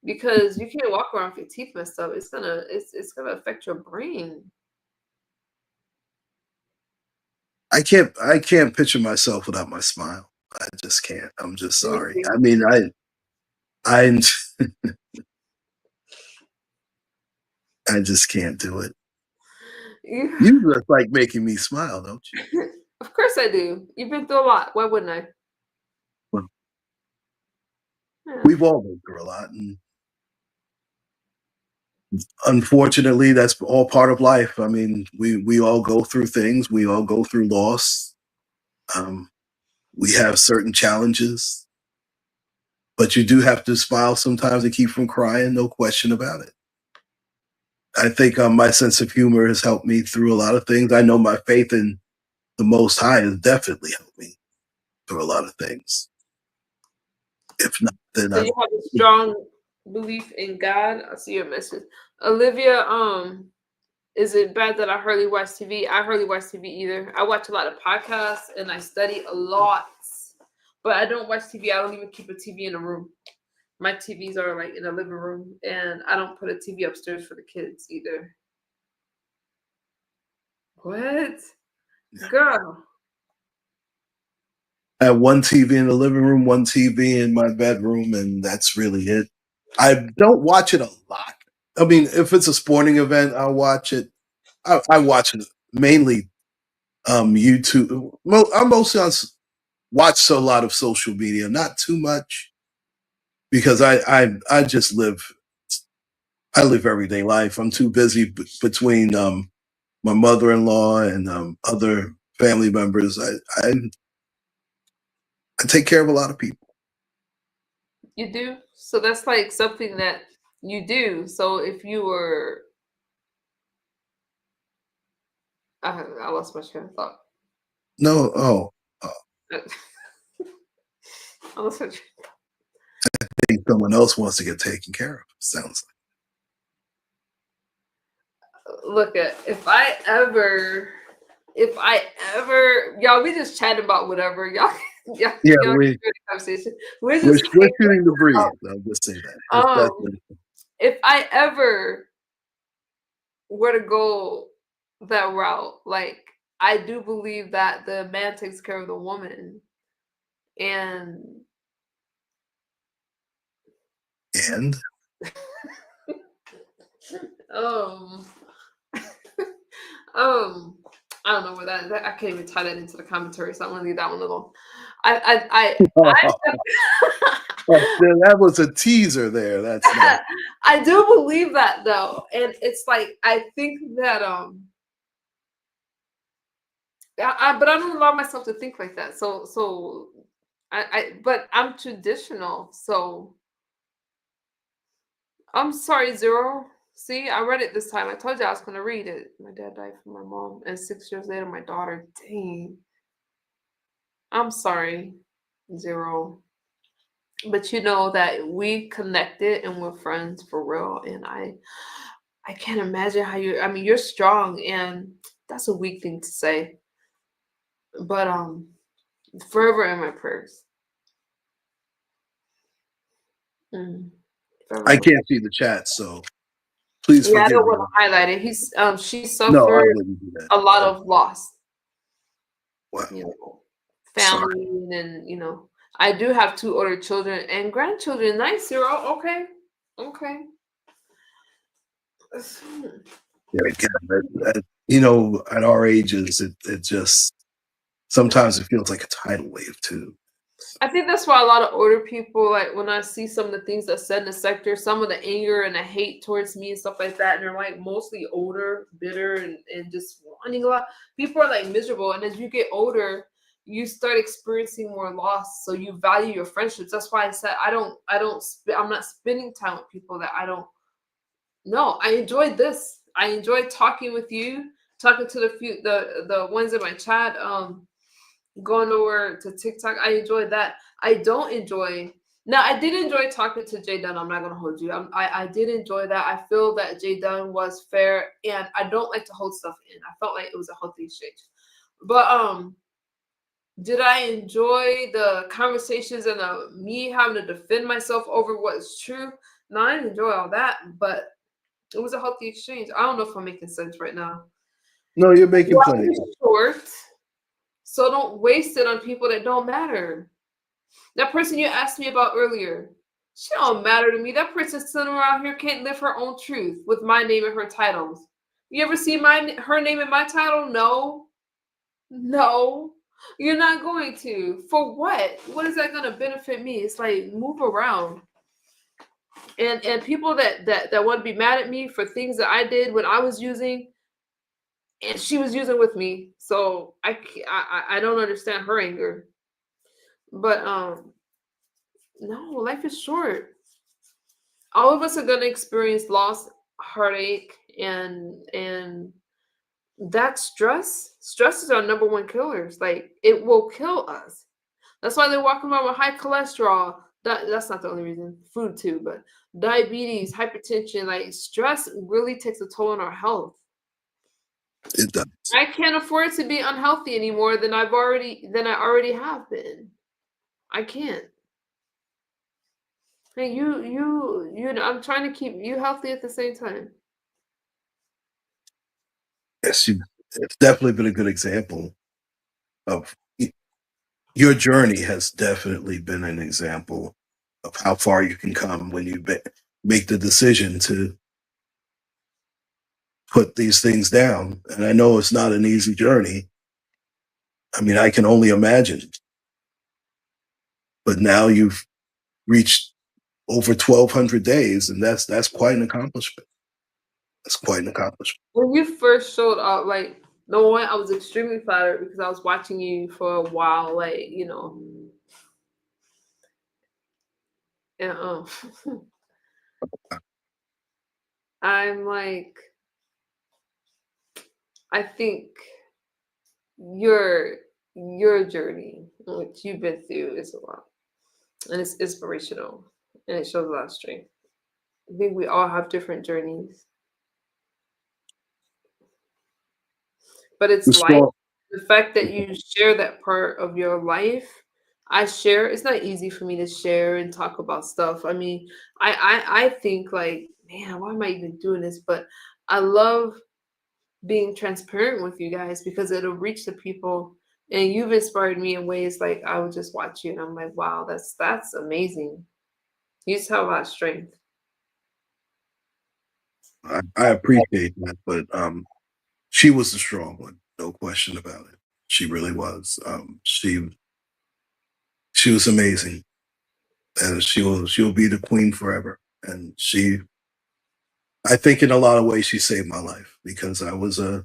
Because you can't walk around with your teeth messed up. It's gonna affect your brain. I can't picture myself without my smile. I just can't. I'm just sorry. I mean, I just can't do it. You just like making me smile, don't you? Of course I do. You've been through a lot. Why wouldn't I? Well, we've all been through a lot, and unfortunately, that's all part of life. I mean, we all go through things. We all go through loss. Um, we have certain challenges, but you do have to smile sometimes to keep from crying, no question about it. I think my sense of humor has helped me through a lot of things. I know my faith in the Most High has definitely helped me through a lot of things. If not, then So I you have a strong belief in God. I see your message. Olivia, is it bad that I hardly watch TV? I hardly watch TV either. I watch a lot of podcasts and I study a lot, but I don't watch TV. I don't even keep a TV in a room. My TVs are like in the living room, and I don't put a TV upstairs for the kids either. What? Girl. have one TV in the living room, one TV in my bedroom, and that's really it. I don't watch it a lot. I mean, if it's a sporting event, I'll watch it. I watch it mainly YouTube. I'm mostly on watch a lot of social media, not too much because I just live. I live everyday life. I'm too busy between my mother-in-law and other family members. I take care of a lot of people. You do? So that's like something that you do. So if you were, I lost my train of thought. No, I lost my train. I think someone else wants to get taken care of. Sounds Look at if I ever, y'all, we just chatting about whatever, y'all. Yeah, yeah. y'all We can hear the conversation. We're we're, just we're shooting the breeze. I'll just say that. um, if I ever were to go that route, like I do believe that the man takes care of the woman, and And um, um, I don't know where that I can't even tie that into the commentary, so I'm gonna leave that one alone. I that was a teaser there. That's not. I do believe that though, and it's like I think that but I don't allow myself to think like that. So but I'm traditional, so I'm sorry, Zero. See, I read it this time. I told you I was gonna read it. My dad died from my mom, and 6 years later, my daughter. Dang. I'm sorry, Zero. But you know that we connected and we're friends for real. And I can't imagine how you. I mean, you're strong, and that's a weak thing to say. But forever in my prayers. Mm, forever I in my can't see the chat, so please Yeah, I forgive don't me. want to highlight it. She No, I suffered wouldn't do that. a lot of loss, Wow, you know, sorry. family, and I do have 2 older children and grandchildren. Nice, Zero. Okay, okay. Yeah, again, at our ages, it just sometimes it feels like a tidal wave too. I think that's why a lot of older people, like when I see some of the things that said in the sector, some of the anger and the hate towards me and stuff like that, and they're like mostly older, bitter, and just wanting a lot. People are like miserable, and as you get older, you start experiencing more loss. So you value your friendships. That's why I said I'm not spending time with people that I don't know. I enjoyed this. I enjoyed talking with you, talking to the ones in my chat. Going over to TikTok. I enjoyed that. I don't enjoy now. I did enjoy talking to Jay Dunn. I'm not gonna hold you. I did enjoy that. I feel that Jay Dunn was fair, and I don't like to hold stuff in. I felt like it was a healthy exchange. But did I enjoy the conversations and me having to defend myself over what is true? No, I didn't enjoy all that, but it was a healthy exchange. I don't know if I'm making sense right now. No, you're making Life plenty. is short. So don't waste it on people that don't matter. That person you asked me about earlier, she don't matter to me. That person sitting around here can't live her own truth with my name and her titles. You ever see her name in my title? No. No. You're not going to. For what? What is that going to benefit me? It's like move around. And people that want to be mad at me for things that I did when I was using and she was using with me. So I don't understand her anger. But no, life is short. All of us are gonna experience loss, heartache, and that stress. Stress is our number one killers. Like it will kill us. That's why they're walking around with high cholesterol. That's not the only reason. Food too, but diabetes, hypertension, like stress really takes a toll on our health. It does. I can't afford to be unhealthy anymore than I already have been. I can't. Hey, I'm trying to keep you healthy at the same time. Yes, it's definitely been a good example of your journey has definitely been an example of how far you can come when you make the decision to put these things down. And I know it's not an easy journey. I mean, I can only imagine. But now you've reached over 1,200 days, and that's quite an accomplishment. That's quite an accomplishment. When you first showed up, like no one, I was extremely flattered because I was watching you for a while, like and I'm like, I think your your journey, what you've been through, is a lot, and it's inspirational, and it shows a lot of strength. I think we all have different journeys, but The it's like strong, the fact that you share that part of your life. I share. It's not easy for me to share and talk about stuff. I mean, I think like, man, why am I even doing this? But I love being transparent with you guys because it'll reach the people, and you've inspired me in ways like I would just watch you and I'm like, wow, that's amazing. You just have a lot of strength. I appreciate that, but she was the strong one, no question about it. She really was. She was amazing, and she'll be the queen forever. And I think, in a lot of ways, she saved my life because I was a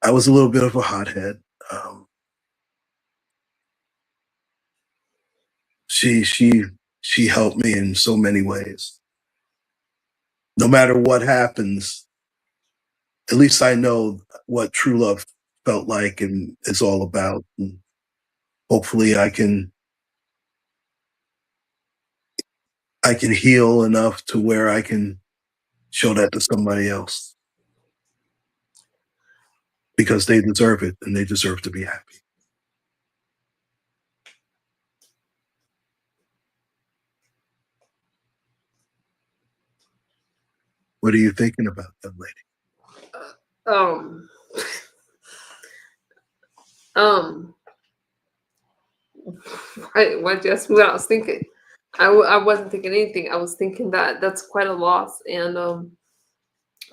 little bit of a hothead. Um, she she she helped me in so many ways. No matter what happens, at least I know what true love felt like and is all about. And hopefully, I can heal enough to where I can show that to somebody else because they deserve it and they deserve to be happy. What are you thinking about, young lady? Um, um, what just what I was thinking. I wasn't thinking anything. I was thinking that that's quite a loss, and I'm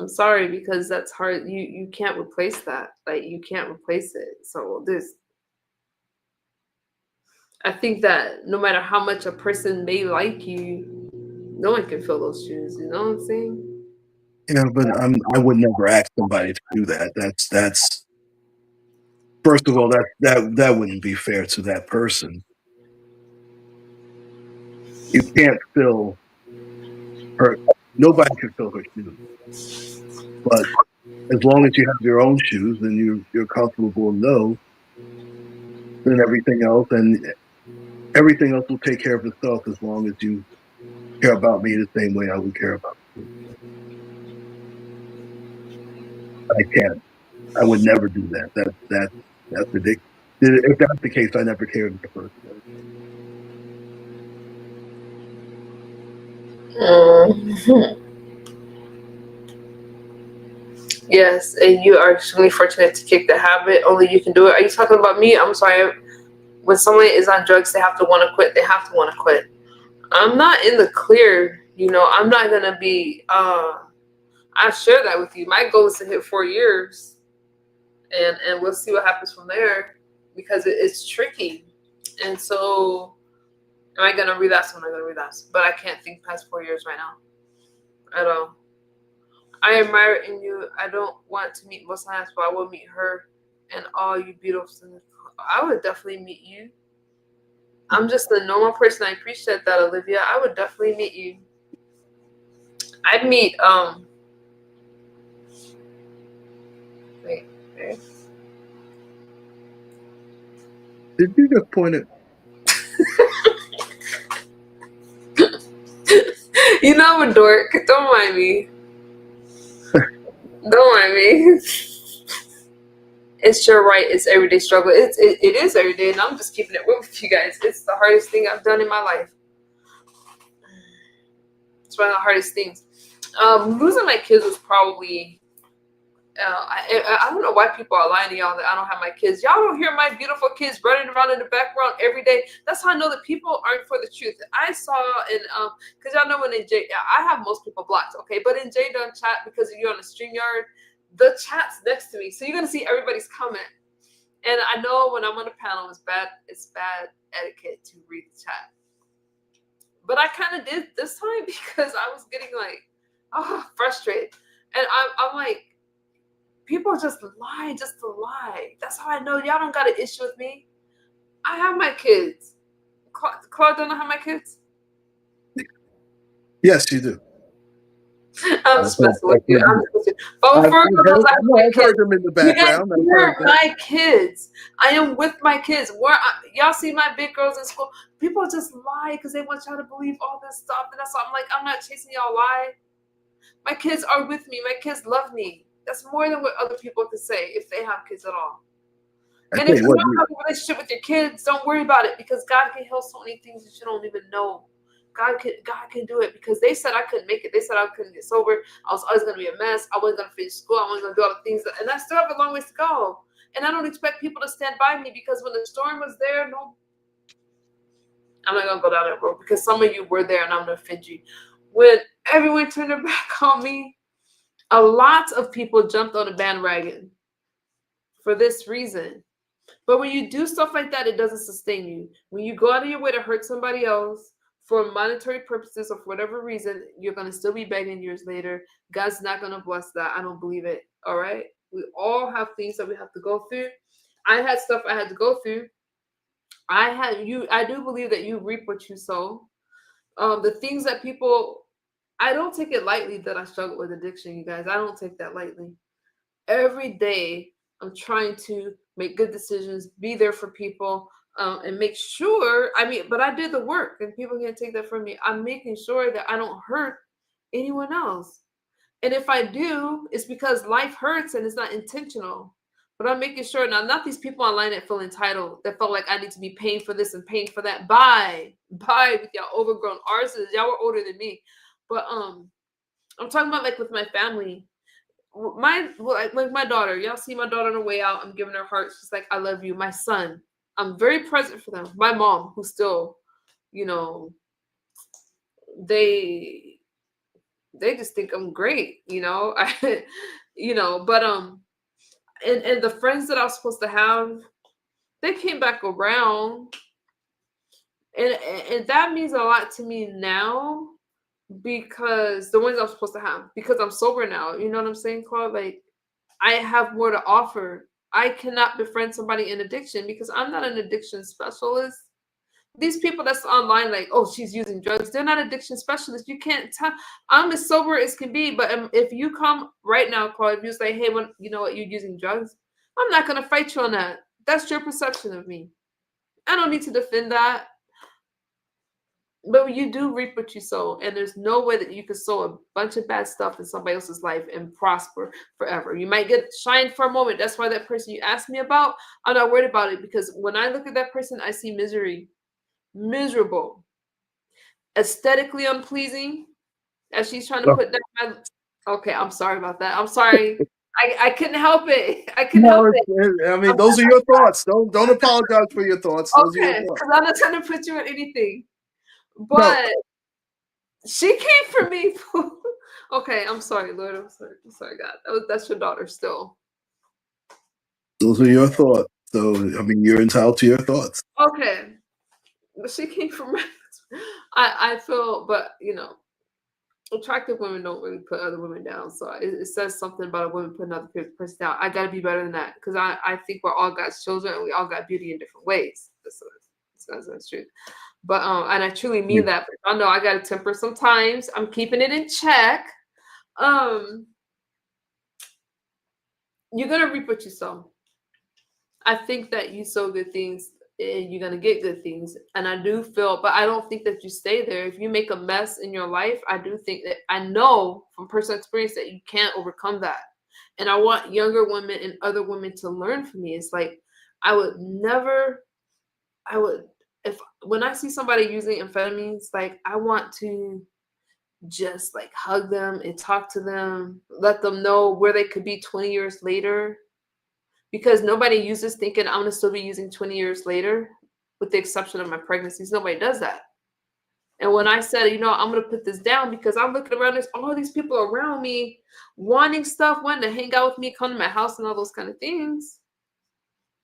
sorry because that's hard. You can't replace that. Like you can't replace it. So this, I think that no matter how much a person may like you, no one can fill those shoes. You know what I'm saying? Yeah, but I would never ask somebody to do that. That's first of all, that wouldn't be fair to that person. You can't fill her. Nobody can fill her shoes. But as long as you have your own shoes and you're comfortable in those, then everything else will take care of itself as long as you care about me the same way I would care about you. I can't. I would never do that. That's ridiculous. If that's the case, I never cared in the first place. Mhm. Yes, and you are extremely fortunate to kick the habit. Only you can do it. Are you talking about me? I'm sorry. When someone is on drugs, they have to want to quit. They have to want to quit. I'm not in the clear. I'm not gonna be. I share that with you. My goal is to hit 4 years, and we'll see what happens from there because it's tricky. And so, am I gonna relapse? I'm not gonna relapse, but I can't think past 4 years right now at all. I admire it in you. I don't want to meet most times, but I will meet her and all you beautiful. I would definitely meet you. I'm just a normal person. I appreciate that, Olivia. I would definitely meet you. I'd meet wait, wait. Did you just point it? You know I'm a dork. Don't mind me. Don't mind me. It's your right. It's everyday struggle. It is every day, and I'm just keeping it real with you guys. It's the hardest thing I've done in my life. It's one of the hardest things. Losing my kids was probably. I don't know why people are lying to y'all that I don't have my kids. Y'all don't hear my beautiful kids running around in the background every day. That's how I know that people aren't for the truth. I saw in because y'all know when in I have most people blocked, okay, but in JDun chat because you're on the StreamYard, the chat's next to me, so you're gonna see everybody's comment. And I know when I'm on a panel, it's bad etiquette to read the chat. But I kind of did this time because I was getting like, frustrated, and I'm like. People just lie just to lie. That's how I know y'all don't got an issue with me. I have my kids. Claude don't have my kids? Yes, you do. I'm just messing with you. But for girls, I've heard them in the background. They're my kids. I am with my kids. Y'all see my big girls in school. People just lie because they want y'all to believe all this stuff. And that's why I'm like, I'm not chasing y'all lie. My kids are with me. My kids love me. That's more than what other people can say if they have kids at all. And if you don't have a relationship with your kids, don't worry about it because God can heal so many things that you don't even know. God can do it because they said I couldn't make it. They said I couldn't get sober. I was always going to be a mess. I wasn't going to finish school. I wasn't going to do all the things. And I still have a long ways to go. And I don't expect people to stand by me because when the storm was there, no. I'm not going to go down that road because some of you were there and I'm going to offend you. When everyone turned their back on me, a lot of people jumped on the bandwagon for this reason. But when you do stuff like that, it doesn't sustain you. When you go out of your way to hurt somebody else for monetary purposes or for whatever reason, you're going to still be begging years later. God's not going to bless that. I don't believe it. All right? We all have things that we have to go through. I had stuff I had to go through. I do believe that you reap what you sow. The things that people... I don't take it lightly that I struggle with addiction, you guys. I don't take that lightly. Every day, I'm trying to make good decisions, be there for people, and make sure, but I did the work, and people can't take that from me. I'm making sure that I don't hurt anyone else. And if I do, it's because life hurts and it's not intentional. But I'm making sure, now, not these people online that feel entitled, that felt like I need to be paying for this and paying for that. Bye with y'all overgrown arses. Y'all were older than me. But I'm talking about like with my family, like my daughter. Y'all see my daughter on the way out. I'm giving her hearts. She's like, I love you. My son, I'm very present for them. My mom, who still, they just think I'm great. But and the friends that I was supposed to have, they came back around, and that means a lot to me now. Because the ones I'm supposed to have, because I'm sober now, you know what I'm saying, Claude? Like, I have more to offer. I cannot befriend somebody in addiction because I'm not an addiction specialist. These people that's online, like, oh, she's using drugs, they're not addiction specialists. You can't tell. I'm as sober as can be, but if you come right now, Claude, if you say, hey, you know what, you're using drugs, I'm not going to fight you on that. That's your perception of me. I don't need to defend that. But you do reap what you sow, and there's no way that you can sow a bunch of bad stuff in somebody else's life and prosper forever. You might get shined for a moment. That's why that person you asked me about, I'm not worried about it because when I look at that person, I see misery, miserable, aesthetically unpleasing, as she's trying to put down. Okay, I'm sorry about that. I'm sorry. I couldn't help it. I couldn't help it. I mean, those are your thoughts. Don't apologize for your thoughts. Those are your thoughts. Because I'm not trying to put you in anything. But she came for me. Okay, I'm sorry, Lord. I'm sorry, God. That's your daughter still. Those are your thoughts. So, I mean, you're entitled to your thoughts. Okay. But she came from I feel, but, attractive women don't really put other women down. So it says something about a woman putting another person down. I got to be better than that because I think we're all God's children and we all got beauty in different ways. That's true. But and I truly mean that. But I know I got to temper sometimes. I'm keeping it in check. You're gonna reap what you sow. I think that you sow good things and you're going to get good things. And I do feel, but I don't think that you stay there. If you make a mess in your life, I do think that I know from personal experience that you can't overcome that. And I want younger women and other women to learn from me. It's like, if when I see somebody using amphetamines, like I want to just like hug them and talk to them, let them know where they could be 20 years later because nobody uses thinking I'm going to still be using 20 years later, with the exception of my pregnancies. Nobody does that. And when I said, I'm going to put this down because I'm looking around, there's all these people around me wanting stuff, wanting to hang out with me, come to my house and all those kind of things.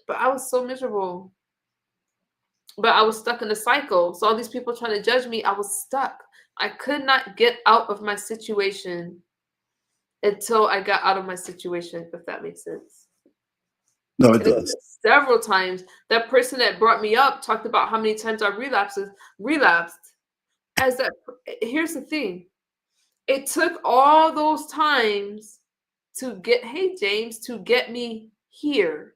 But I was so miserable. But I was stuck in a cycle. So all these people trying to judge me, I was stuck. I could not get out of my situation until I got out of my situation, if that makes sense. No, it does. Several times, that person that brought me up talked about how many times I relapsed. Here's the thing. It took all those times to get me here.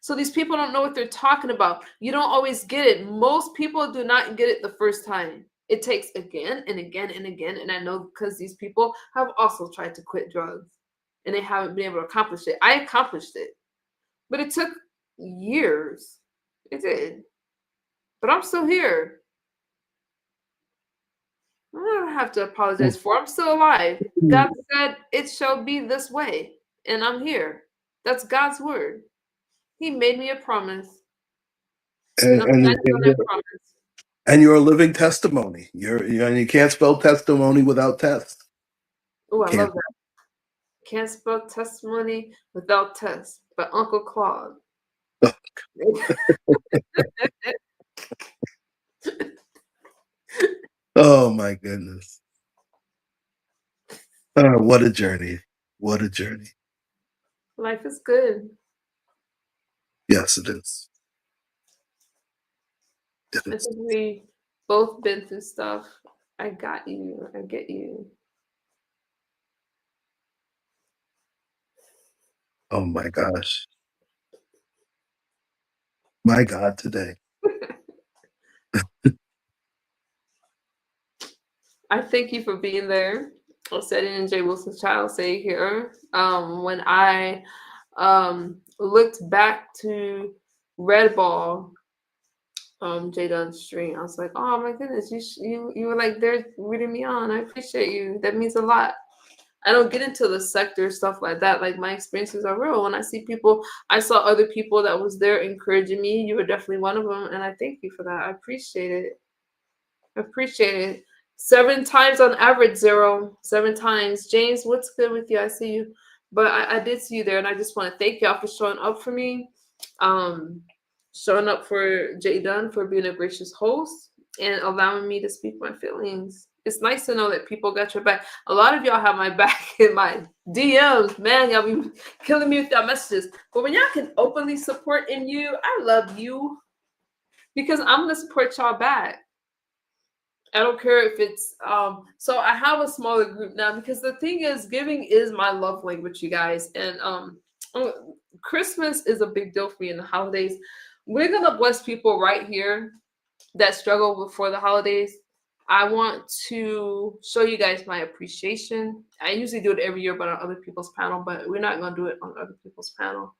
So these people don't know what they're talking about. You don't always get it. Most people do not get it the first time. It takes again and again and again. And I know because these people have also tried to quit drugs and they haven't been able to accomplish it. I accomplished it. But it took years. It did. But I'm still here. I don't have to apologize for it. I'm still alive. God said it shall be this way. And I'm here. That's God's word. He made me a promise. And you're a living testimony. You can't spell testimony without test. Oh, I love that. Can't spell testimony without test. By Uncle Claude. Oh my goodness. What a journey. What a journey. Life is good. Yes, it is. I think we both been through stuff. I got you. I get you. Oh my gosh. My God, today. I thank you for being there. I said it in Jay Wilson's Child Say here. When I looked back to Red Ball, Jay Dunn's stream, I was like, oh my goodness, you were like there rooting me on. I appreciate you. That means a lot. I don't get into the sector stuff like that. Like my experiences are real. When I see people, I saw other people that was there encouraging me. You were definitely one of them, and I thank you for that. I appreciate it. I appreciate it. 7 times on average, 0. 7 times. James, what's good with you? I see you. But I did see you there, and I just want to thank y'all for showing up for me. Showing up for Jay Dunn for being a gracious host and allowing me to speak my feelings. It's nice to know that people got your back. A lot of y'all have my back in my DMs. Man, y'all be killing me with y'all messages. But when y'all can openly support in you, I love you. Because I'm going to support y'all back. I don't care if it's, so I have a smaller group now because the thing is, giving is my love language, you guys. And Christmas is a big deal for me in the holidays. We're going to bless people right here that struggle before the holidays. I want to show you guys my appreciation. I usually do it every year, but on other people's panel, but we're not going to do it on other people's panel.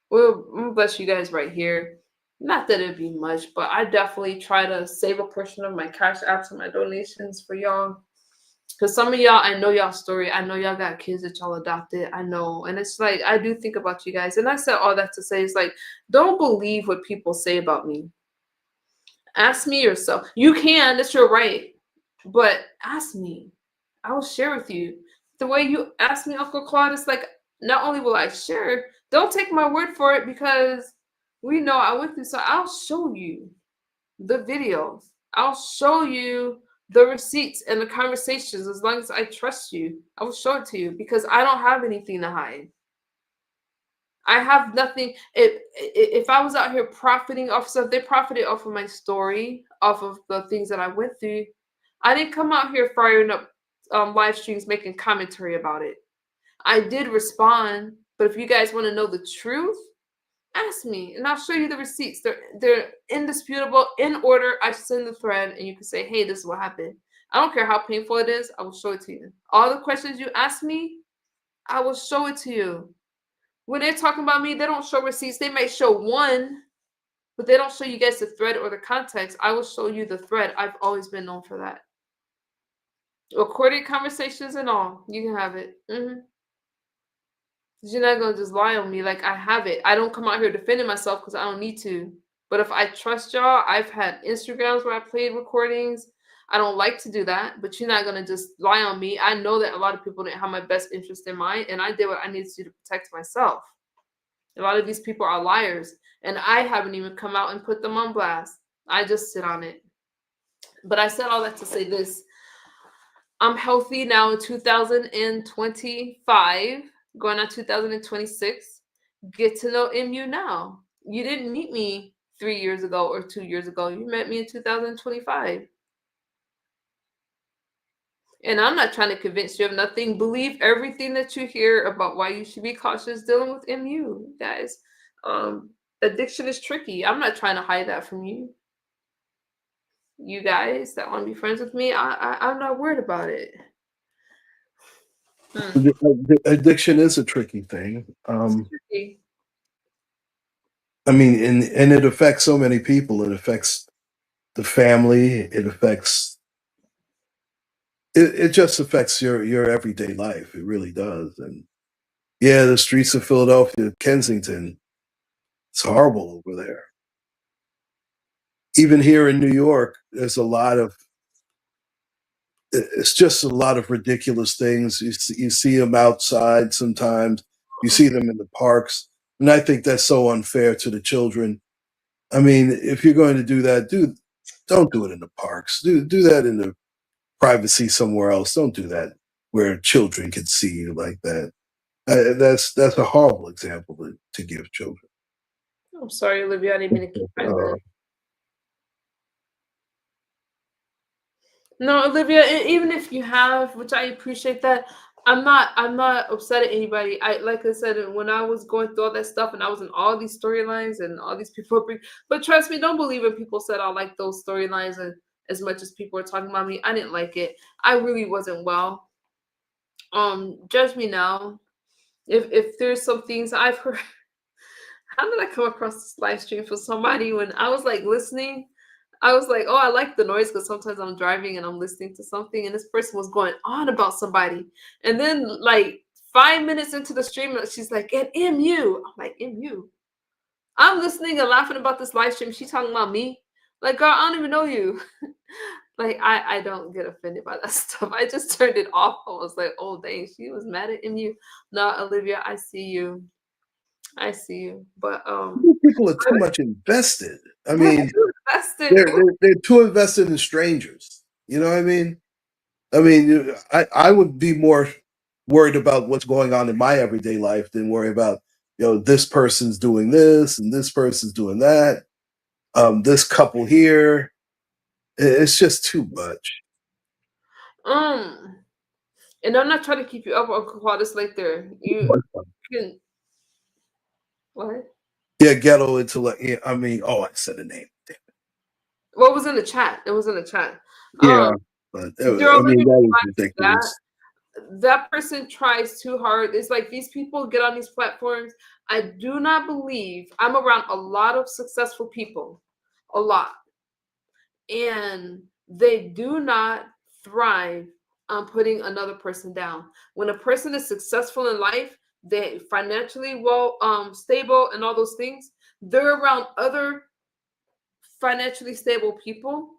We'll bless you guys right here. Not that it'd be much, but I definitely try to save a portion of my cash apps and my donations for y'all. Because some of y'all, I know y'all story. I know y'all got kids that y'all adopted. I know. And it's like, I do think about you guys. And I said all that to say, it's like, don't believe what people say about me. Ask me yourself. You can, that's your right. But ask me. I will share with you. The way you ask me, Uncle Claude, it's like, not only will I share, don't take my word for it because we know I went through. So I'll show you the videos. I'll show you the receipts and the conversations. As long as I trust you, I will show it to you because I don't have anything to hide. I have nothing. If I was out here profiting off stuff, they profited off of my story, off of the things that I went through. I didn't come out here firing up live streams making commentary about it. I did respond, but if you guys want to know the truth, ask me and I'll show you the receipts. They're indisputable, in order. I send the thread and you can say, hey, this is what happened. I don't care how painful it is, I will show it to you. All the questions you ask me, I will show it to you. When they're talking about me, they don't show receipts. They may show one, but they don't show you guys the thread or the context. I will show you the thread. I've always been known for that. Recorded conversations and all. You can have it. You're not going to just lie on me like I have it. I don't come out here defending myself because I don't need to. But if I trust y'all, I've had Instagrams where I played recordings. I don't like to do that, but you're not going to just lie on me. I know that a lot of people didn't have my best interest in mind, and I did what I needed to do to protect myself. A lot of these people are liars, and I haven't even come out and put them on blast. I just sit on it. But I said all that to say this. I'm healthy now in 2025, going on 2026. Get to know MU now. You didn't meet me 3 years ago or 2 years ago. You met me in 2025. And I'm not trying to convince you of nothing. Believe everything that you hear about why you should be cautious dealing with MU, guys. Addiction is tricky. I'm not trying to hide that from you. You guys that want to be friends with me, I'm not worried about it. Addiction is a tricky thing. It's tricky. I mean, and it affects so many people. It affects the family. It affects. It just affects your everyday life. It really does. And yeah, the streets of Philadelphia, Kensington, it's horrible over there. Even here in New York, there's a lot of. It's just a lot of ridiculous things. You see them outside sometimes. You see them in the parks, and I think that's so unfair to the children. I mean, if you're going to do that, don't do it in the parks. Do that in the privacy somewhere else. Don't do that where children can see you like that. That's a horrible example to give children. I'm sorry, Olivia. I didn't mean to keep that. No, Olivia, even if you have, which I appreciate that, I'm not upset at anybody. Like I said, when I was going through all that stuff and I was in all these storylines and all these people, but trust me, don't believe when people said I like those storylines and as much as people are talking about me. I didn't like it. I really wasn't well. Judge me now. If there's some things I've heard. How did I come across this live stream for somebody when I was like listening? I was like, oh, I like the noise because sometimes I'm driving and I'm listening to something, and this person was going on about somebody. And then like 5 minutes into the stream, she's like, and MU. I'm like, MU. I'm listening and laughing about this live stream. She's talking about me. Like, girl, I don't even know you. Like, I don't get offended by that stuff. I just turned it off. I was like, oh, dang, she was mad at MU. No, Olivia, I see you. I see you. But people are too much invested. I mean, they're too invested in strangers. You know what I mean? I mean, I would be more worried about what's going on in my everyday life than worry about, this person's doing this and this person's doing that. This couple here. It's just too much. And I'm not trying to keep you up, Uncle Paul. It's like there. You can. What? Yeah, ghetto intellect. Yeah, I mean, I said the name. Damn it. What was in the chat? It was in the chat. Yeah, but I mean, that was ridiculous. That person tries too hard. It's like these people get on these platforms. I do not believe. I'm around a lot of successful people, a lot, and they do not thrive on putting another person down. When a person is successful in life, they financially stable and all those things, they're around other financially stable people,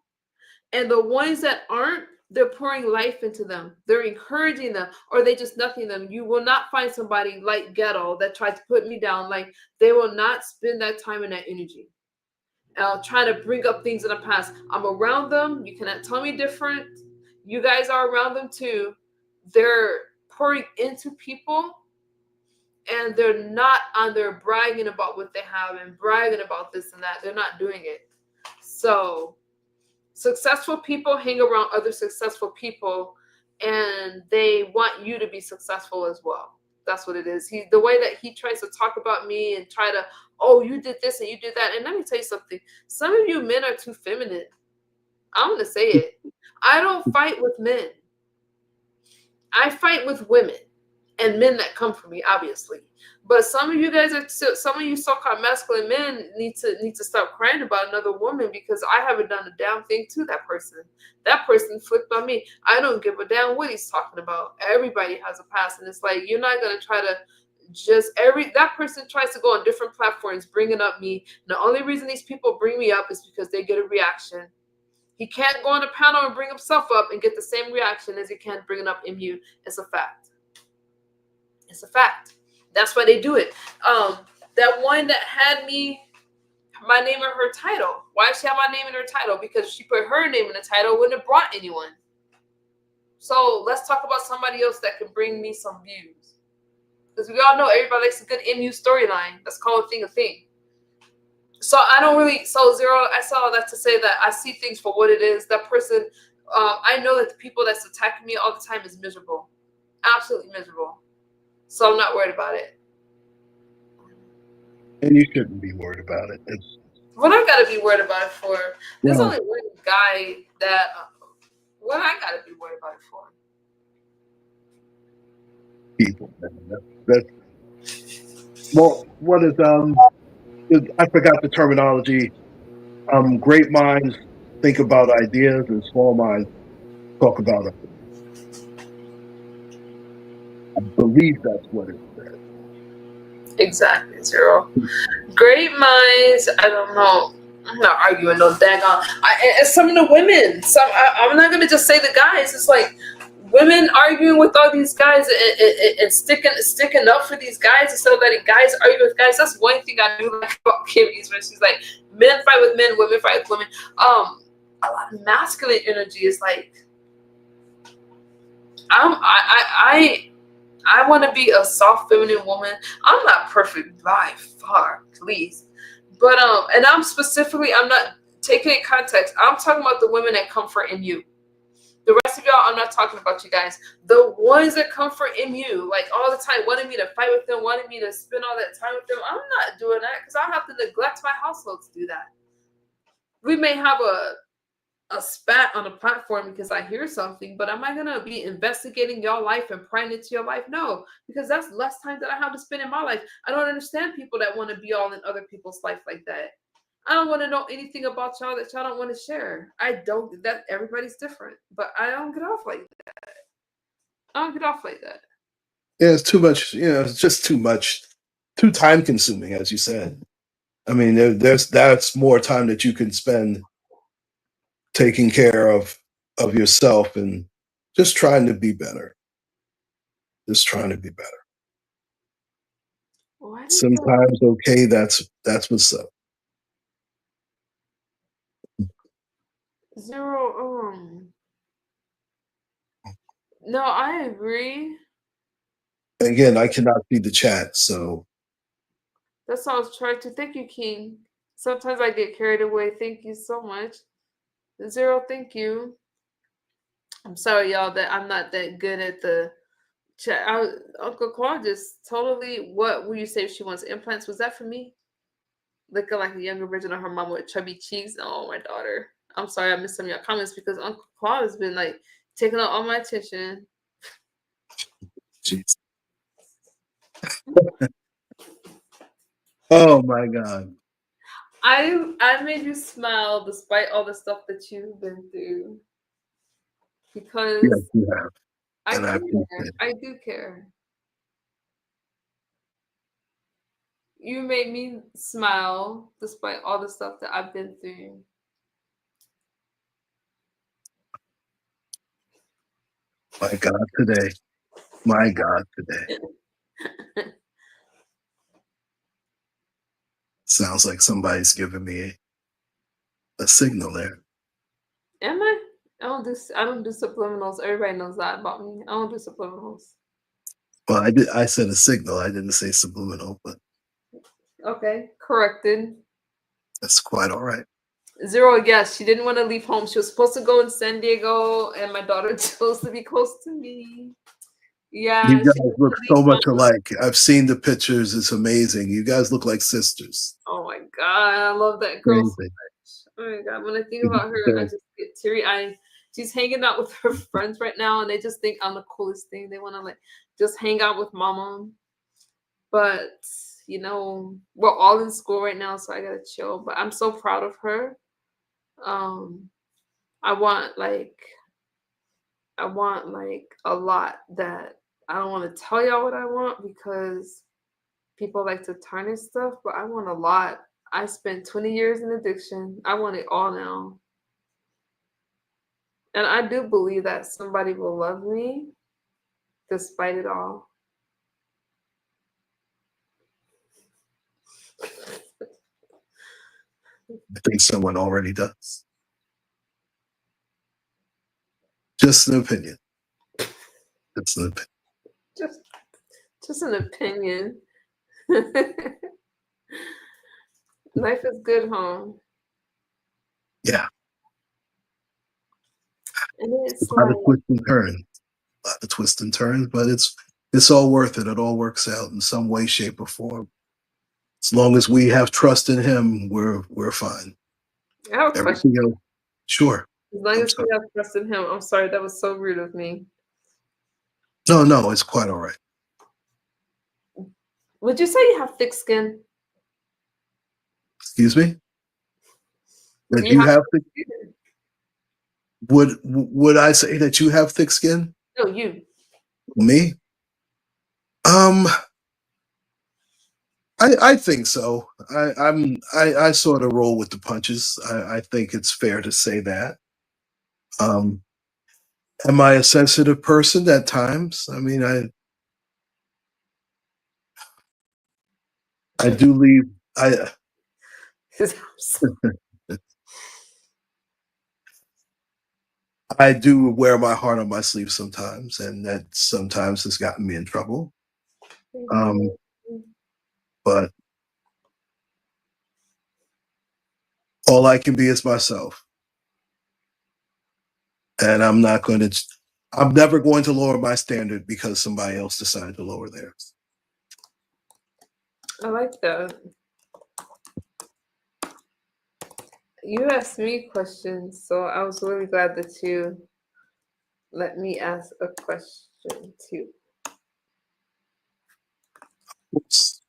and the ones that aren't, they're pouring life into them. They're encouraging them, or they just nothing them. You will not find somebody like Ghetto that tried to put me down. Like, they will not spend that time and that energy. trying to bring up things in the past. I'm around them. You cannot tell me different. You guys are around them too. They're pouring into people, and they're not on there bragging about what they have and bragging about this and that. They're not doing it. So successful people hang around other successful people, and they want you to be successful as well. That's what it is. The way that he tries to talk about me and try to, oh, you did this and you did that. And let me tell you something. Some of you men are too feminine. I'm going to say it. I don't fight with men. I fight with women and men that come for me, obviously. But some of you guys are, some of you so-called masculine men need to stop crying about another woman, because I haven't done a damn thing to that person. That person flipped on me. I don't give a damn what he's talking about. Everybody has a past, and it's like, you're not gonna try to that person tries to go on different platforms bringing up me. The only reason these people bring me up is because they get a reaction. He can't go on a panel and bring himself up and get the same reaction as he can bringing up MU. It's a fact. It's a fact. That's why they do it. That one that had my name in her title. Why does she have my name in her title? Because if she put her name in the title, it wouldn't have brought anyone. So let's talk about somebody else that can bring me some views. Because we all know everybody likes a good MU storyline. Let's call a thing a thing. So Zero, I saw that to say that I see things for what it is. That person, I know that the people that's attacking me all the time is miserable. Absolutely miserable. So I'm not worried about it. And you shouldn't be worried about it. What I gotta be worried about it for? There's only one guy that. What I gotta be worried about it for? People. Well, what is I forgot the terminology. Great minds think about ideas, and small minds talk about it. I believe that's what it says. Exactly, Zero. Great minds. I don't know. I'm not arguing no daggone. And some of the women. I'm not gonna just say the guys. It's like women arguing with all these guys and sticking up for these guys instead of letting guys argue with guys. That's one thing I do like about Kimmy's, when she's like, men fight with men, women fight with women. A lot of masculine energy is like, I want to be a soft feminine woman. I'm not perfect by far, please. But and I'm not taking it context. I'm talking about the women that comfort in you. The rest of y'all, I'm not talking about you guys. The ones that comfort in you, like all the time, wanting me to fight with them, wanting me to spend all that time with them. I'm not doing that, because I have to neglect my household to do that. We may have a spat on a platform because I hear something, but am I going to be investigating your life and prying into your life? No, because that's less time that I have to spend in my life. I don't understand people that want to be all in other people's life like that. I don't want to know anything about y'all that y'all don't want to share. That everybody's different, but I don't get off like that. Yeah, it's too much. It's just too much, too time consuming, as you said. I mean, that's more time that you can spend taking care of yourself and just trying to be better. Just trying to be better. Sometimes, okay, that's what's up. Zero. No, I agree. Again, I cannot see the chat, so That's all I was trying to. Thank you, King. Sometimes I get carried away. Thank you so much. Zero, thank you. I'm sorry, y'all, that I'm not that good at the chat. Uncle Claude just totally. What will you say if she wants implants? Was that for me? Looking like a younger version of her mama with chubby cheeks. Oh, my daughter. I'm sorry I missed some of your comments, because Uncle Claude has been like taking up all my attention. Jeez. Oh my God. I made you smile despite all the stuff that you've been through. Because yes, you have. I do care. You made me smile despite all the stuff that I've been through. My God, today. My God, today. Sounds like somebody's giving me a signal there. Am I? I don't do subliminals. Everybody knows that about me. I don't do subliminals. Well, I said a signal. I didn't say subliminal, but Okay, corrected. that's quite all right. Zero, yes, she didn't want to leave home. She was supposed to go in San Diego, and my daughter chose to be close to me. Yeah, You she guys didn't look wanna so leave much home. alike. I've seen the pictures. It's amazing. You guys look like sisters. Oh my god, I love that girl so Crazy. much. Oh my god, when I think about her, I just get teary-eyed. She's hanging out with her friends right now, and they just think I'm the coolest thing. They want to like just hang out with mama. But we're all in school right now, so I gotta chill. But I'm so proud of her. Um, I want like a lot that I don't want to tell y'all what I want because people like to tarnish stuff, but I want a lot. I spent 20 years in addiction. I want it all now. And I do believe that somebody will love me despite it all. I think someone already does. Just an opinion. It's an opinion. Just an opinion. Life is good, home. Yeah. And it's A lot like of twists and turns. A lot of twists and turns, but it's all worth it. It all works out in some way, shape, or form. As long as we have trust in him, we're fine. I have a question. Everything else, sure. As long I'm as we sorry. have trust in him. I'm sorry, that was so rude of me. No, it's quite all right. Would you say you have thick skin? Excuse me? That Do you have thick thick skin? would I say that you have thick skin? No, you. Me? Um, I think so. I sort of roll with the punches. I think it's fair to say that. Um, am I a sensitive person at times? I mean, I do leave. I do wear my heart on my sleeve sometimes, and that sometimes has gotten me in trouble. Um, but all I can be is myself, and I'm not going to. I'm never going to lower my standard because somebody else decided to lower theirs. I like that. You asked me questions, so I was really glad that you let me ask a question too. Oops.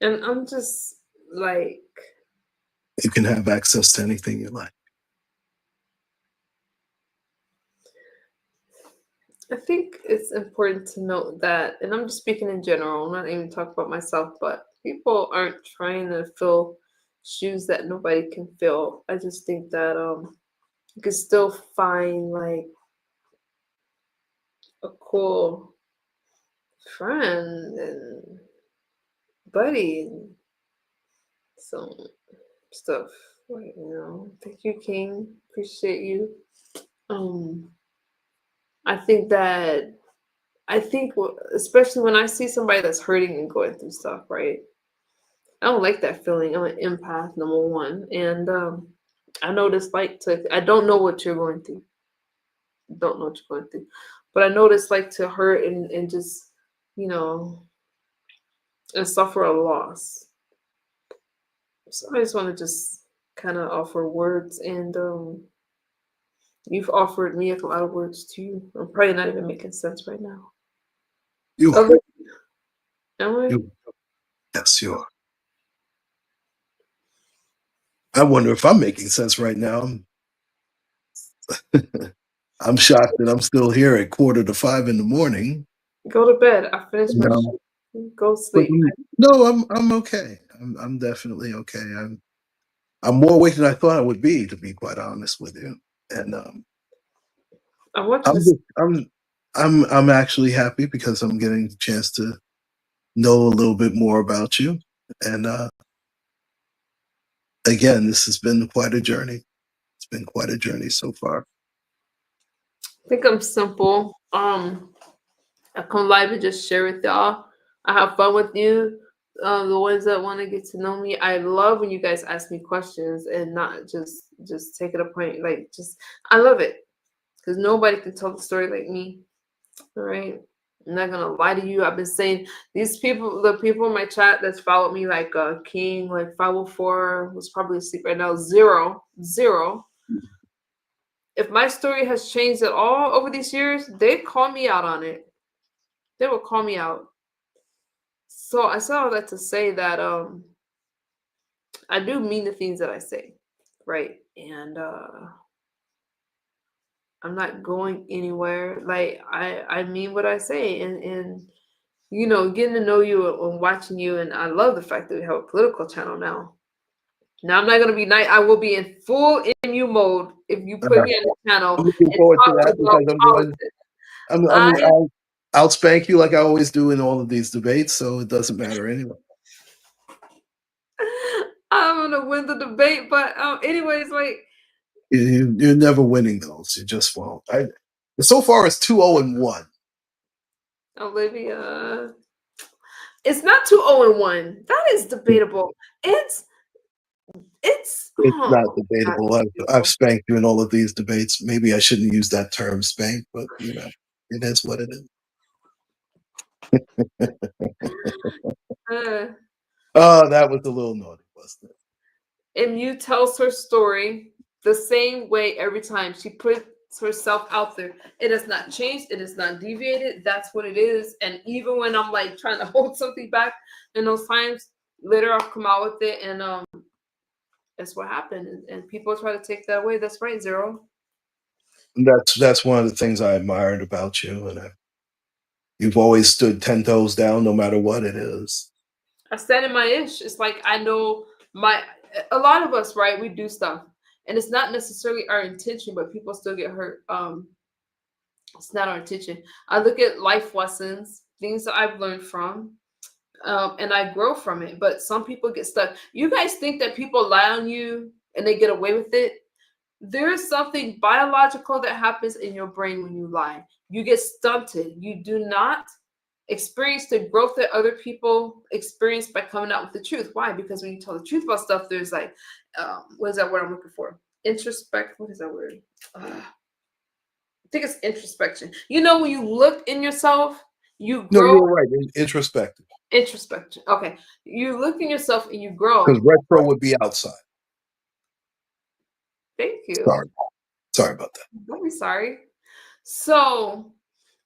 And I'm just like, You can have access to anything you like. I think it's important to note that, and I'm just speaking in general, I'm not even talking about myself, but people aren't trying to fill shoes that nobody can fill. I just think that you can still find like a cool friend and buddy and some stuff. Like, thank you, King. Appreciate you. Um, I think especially when I see somebody that's hurting and going through stuff, right? I don't like that feeling. I'm an empath, number one, and I know this like to. I don't know what you're going through. Don't know what you're going through, but I know this like to hurt and just you know and suffer a loss. So I just want to just kind of offer words, and you've offered me a lot of words too. I'm probably not even making sense right now. You are. Am I? Yes, you are. I wonder if I'm making sense right now. I'm shocked that I'm still here at 4:45 in the morning. Go to bed. I finished my No, shift. Go but sleep. no, I'm okay. I'm definitely okay. I'm more awake than I thought I would be, to be quite honest with you. And I want you to. I'm just, I'm actually happy because I'm getting the chance to know a little bit more about you, and again, this has been quite a journey. It's been quite a journey so far. I think I'm simple. I come live and just share with y'all. I have fun with you. The ones that want to get to know me, I love when you guys ask me questions and not just take it a point. Like just, I love it because nobody can tell the story like me. All right. I'm not gonna lie to you. I've been saying these people, the people in my chat that's followed me, like King, like 504, was probably asleep right now. Zero. If my story has changed at all over these years, they'd call me out on it. They will call me out. So I said all that to say that I do mean the things that I say, right? And I'm not going anywhere. Like I mean what I say, and you know, getting to know you and watching you, and I love the fact that we have a political channel now. Now I'm not gonna be nice. I will be in full MU mode if you put me on the channel I'm looking and forward to talk that about because I'm going. politics. I I'll spank you like I always do in all of these debates, so it doesn't matter anyway. I'm gonna win the debate, but anyways, like You're never winning those. You just won't. So far, it's 2-0-1. Olivia, it's not 2-0-1. That is debatable. It's It's oh not God, debatable. I've spanked you in all of these debates. Maybe I shouldn't use that term, spank, but you know, it is what it is. Oh, that was a little naughty, wasn't it? MU tells her story the same way every time. She puts herself out there. It has not changed. It has not deviated. That's what it is. And even when I'm like trying to hold something back in those times, later I'll come out with it, and that's what happened. And people try to take that away. That's right, Zero. That's one of the things I admired about you, and you've always stood 10 toes down, no matter what it is. I stand in my ish. It's like I know a lot of us, right? We do stuff, and it's not necessarily our intention, but people still get hurt. It's not our intention. I look at life lessons, things that I've learned from, and I grow from it. But some people get stuck. You guys think that people lie on you and they get away with it? There's something biological that happens in your brain when you lie. You get stunted. You do not experience the growth that other people experience by coming out with the truth. Why? Because when you tell the truth about stuff, there's like, what is that word I'm looking for? Introspect. What is that word? I think it's introspection. You know, when you look in yourself, you No, grow. you're right. Introspective. Introspection. Okay. You look in yourself and you grow. Because retro would be outside. Thank you. Sorry about that. Don't be sorry. So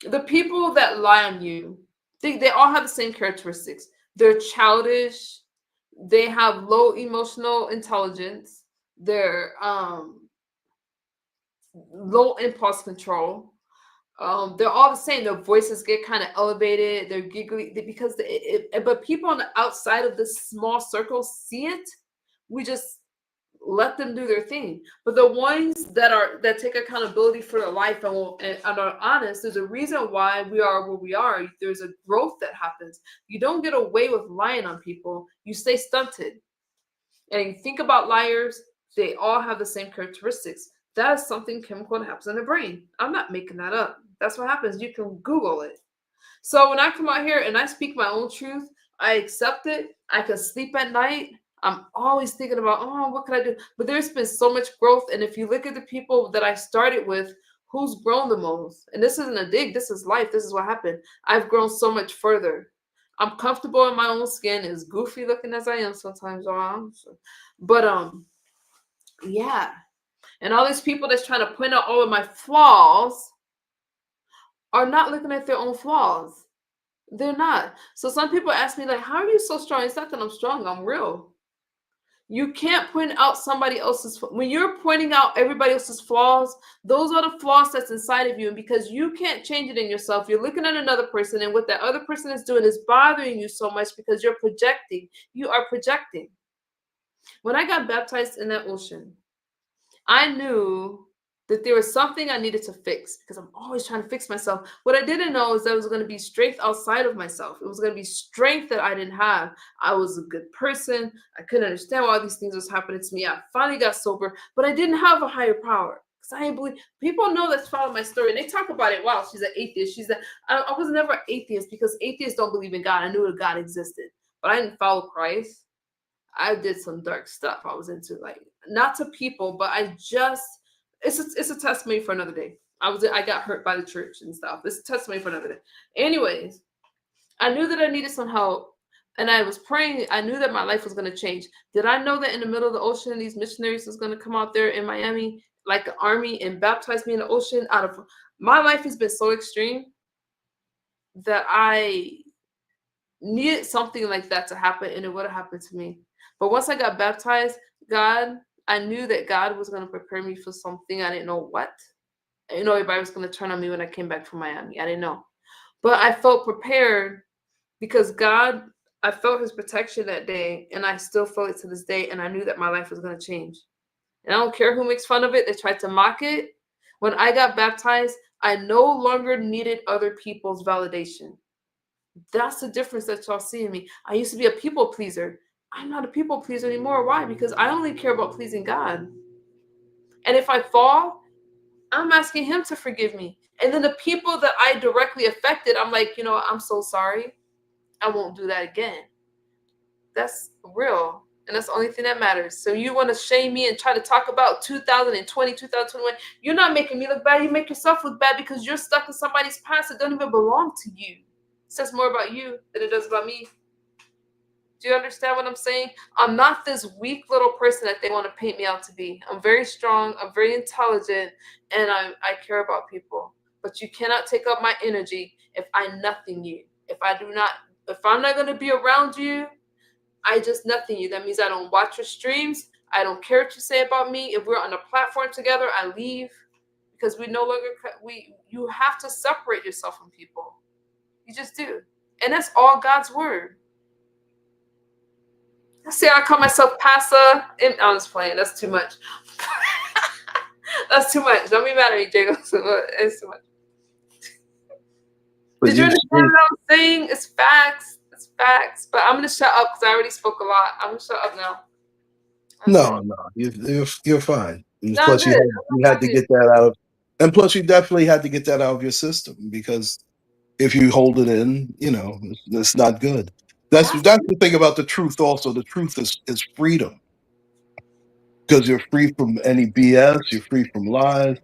the people that lie on you, they all have the same characteristics. They're childish. They have low emotional intelligence. They're low impulse control. They're all the same. Their voices get kind of elevated. They're giggly because but people on the outside of this small circle see it. We just let them do their thing. But the ones that take accountability for their life and are honest, there's a reason why we are where we are. There's a growth that happens. You don't get away with lying on people. You stay stunted. And you think about liars, they all have the same characteristics. That is something chemical that happens in the brain. I'm not making that up. That's what happens. You can Google it. So when I come out here and I speak my own truth, I accept it. I can sleep at night. I'm always thinking about, oh, what can I do? But there's been so much growth. And if you look at the people that I started with, who's grown the most? And this isn't a dig. This is life. This is what happened. I've grown so much further. I'm comfortable in my own skin, as goofy looking as I am sometimes. But yeah. And all these people that's trying to point out all of my flaws are not looking at their own flaws. They're not. So some people ask me, like, how are you so strong? It's not that I'm strong, I'm real. You can't point out somebody else's, when you're pointing out everybody else's flaws, those are the flaws that's inside of you. And because you can't change it in yourself, you're looking at another person, and what that other person is doing is bothering you so much because you're projecting. You are projecting. When I got baptized in that ocean, I knew that there was something I needed to fix because I'm always trying to fix myself. What I didn't know is that it was going to be strength outside of myself. It was going to be strength that I didn't have. I was a good person. I couldn't understand why all these things was happening to me. I finally got sober, but I didn't have a higher power. Because I didn't believe people know that's follow my story and they talk about it. Wow, she's an atheist. I was never an atheist because atheists don't believe in God. I knew that God existed, but I didn't follow Christ. I did some dark stuff. I was into like not to people, but it's a testimony for another day. I got hurt by the church and stuff. It's a testimony for another day. Anyways, I knew that I needed some help and I was praying. I knew that my life was going to change. Did I know that in the middle of the ocean, these missionaries was going to come out there in Miami like an army and baptize me in the ocean? My life has been so extreme that I needed something like that to happen and it would have happened to me. But once I got baptized, I knew that God was going to prepare me for something. I didn't know what. I didn't know everybody was going to turn on me when I came back from Miami. I didn't know. But I felt prepared because I felt his protection that day and I still feel it to this day. And I knew that my life was going to change. And I don't care who makes fun of it. They tried to mock it. When I got baptized, I no longer needed other people's validation. That's the difference that y'all see in me. I used to be a people pleaser. I'm not a people pleaser anymore. Why? Because I only care about pleasing God. And if I fall, I'm asking him to forgive me. And then the people that I directly affected, I'm like, I'm so sorry. I won't do that again. That's real. And that's the only thing that matters. So you want to shame me and try to talk about 2020, 2021. You're not making me look bad. You make yourself look bad because you're stuck in somebody's past that don't even belong to you. It says more about you than it does about me. Do you understand what I'm saying? I'm not this weak little person that they want to paint me out to be. I'm very strong. I'm very intelligent. And I care about people. But you cannot take up my energy if I nothing you. If I'm not going to be around you, I just nothing you. That means I don't watch your streams. I don't care what you say about me. If we're on a platform together, I leave because we no longer, you have to separate yourself from people. You just do. And that's all God's word. See, I call myself Pasa. I'm just playing. That's too much. That's too much. Don't be mad at me, Jacob. It's too much. Did you understand what I'm saying? It's facts. It's facts. But I'm going to shut up because I already spoke a lot. I'm going to shut up now. No, you're fine. And plus, you had to get that out of, and plus, you definitely had to get that out of your system because if you hold it in, it's not good. That's the thing about the truth. Also, the truth is freedom because you're free from any BS. You're free from lies.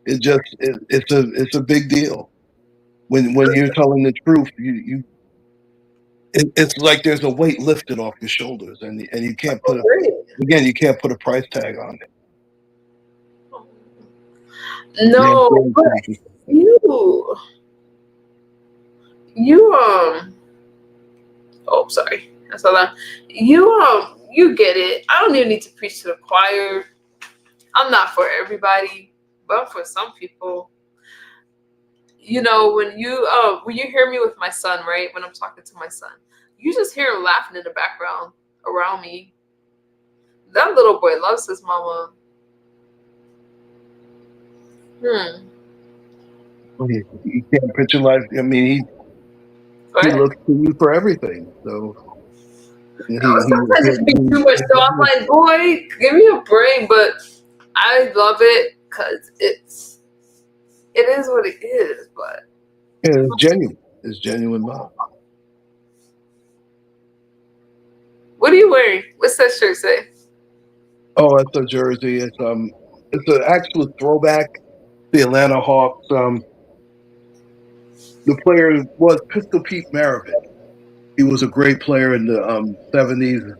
It's a big deal when you're telling the truth. It's like there's a weight lifted off your shoulders, and you can't put you can't put a price tag on it. No, but oh, sorry. That's all that. You get it. I don't even need to preach to the choir. I'm not for everybody, but I'm for some people. When you hear me with my son, right? When I'm talking to my son, you just hear him laughing in the background around me. That little boy loves his mama. You can't picture life. I mean, he looks to you for everything. So sometimes it's too much. So I'm like, boy, give me a brain. But I love it because it is what it is. But it's genuine. It's genuine love. What are you wearing? What's that shirt say? Oh, it's a jersey. It's an actual throwback. The Atlanta Hawks. The player was Pistol Pete Maravich. He was a great player in the 70s.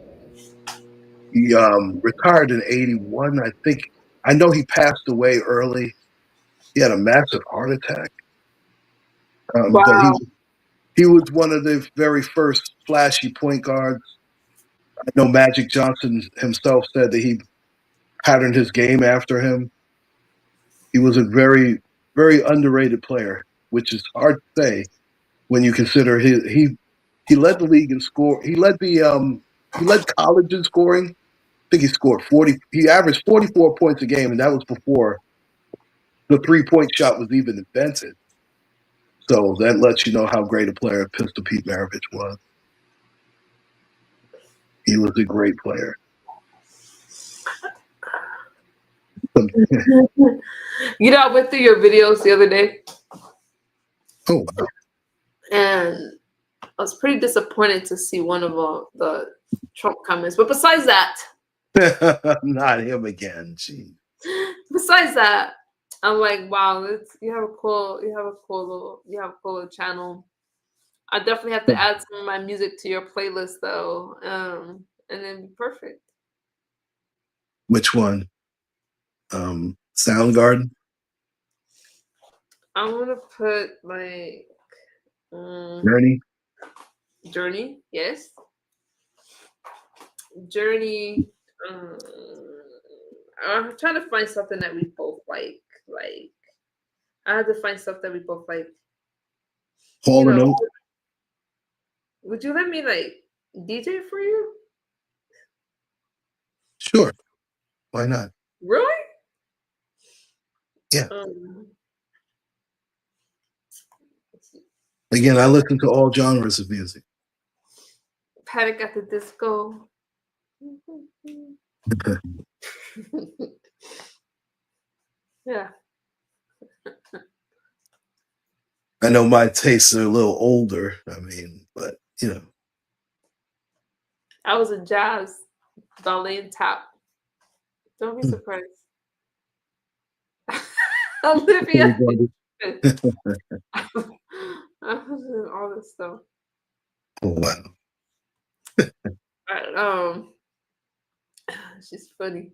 He retired in 81, I think. I know he passed away early. He had a massive heart attack. Wow. But he was one of the very first flashy point guards. I know Magic Johnson himself said that he patterned his game after him. He was a very, very underrated player, which is hard to say when you consider he led the league in score. He led college in scoring. I think he scored 40. He averaged 44 points a game, and that was before the 3-point shot was even invented. So that lets you know how great a player Pistol Pete Maravich was. He was a great player. You know, I went through your videos the other day, Oh, and I was pretty disappointed to see one of the Trump comments. But besides that, wow. Not him again. Gee. besides that, I'm like, wow, you have a cool little channel. I definitely have to add some of my music to your playlist though, and then be perfect. Which one? Soundgarden? I'm gonna put like Journey? Journey, yes. Journey. Um, I'm trying to find something that we both like. Like I had to find stuff that we both like. Hall You and know, Oates? would you let me like DJ for you? Sure. Why not? Really? Yeah. Um, let's see. Again, I listen to all genres of music. Panic at the Disco. Yeah. I know my tastes are a little older. I mean, but you know. I was a jazz ballet and tap. Don't be surprised. Olivia. I was in all this stuff. Oh, wow. She's funny.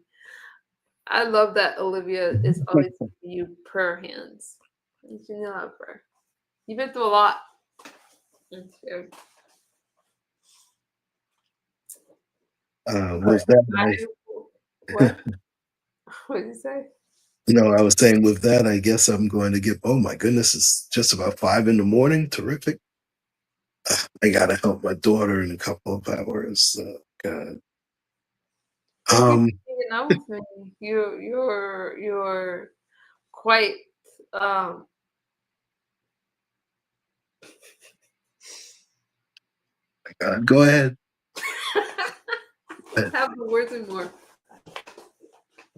I love that Olivia is always giving you prayer hands. You should know how to pray. You've been through a lot. Okay. With that, What? What did you say? I was saying with that, I guess I'm going to get, oh my goodness, it's just about 5 a.m. Terrific. I got to help my daughter in a couple of hours. God. Thank you for hanging out with me. You're quite Go ahead. have the words anymore.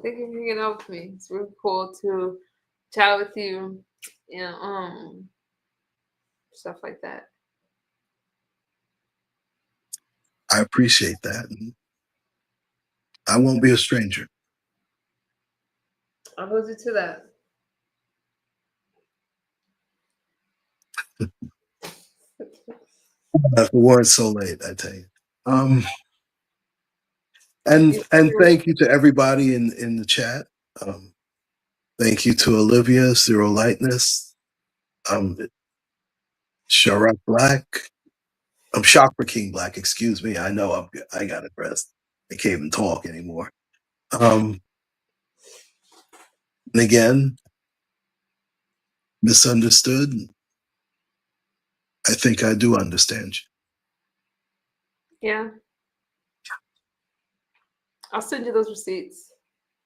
Thank you for hanging out with me. It's really cool to chat with you and stuff like that. I appreciate that. I won't be a stranger. I'll hold you to that. For words so late, I tell you. And thank you to everybody in the chat. Thank you to Olivia, Zero Lightness, Sharak Black. I'm Chakra King Black, excuse me. I know I got it rest. I can't even talk anymore. And again, misunderstood. I think I do understand you. Yeah. I'll send you those receipts.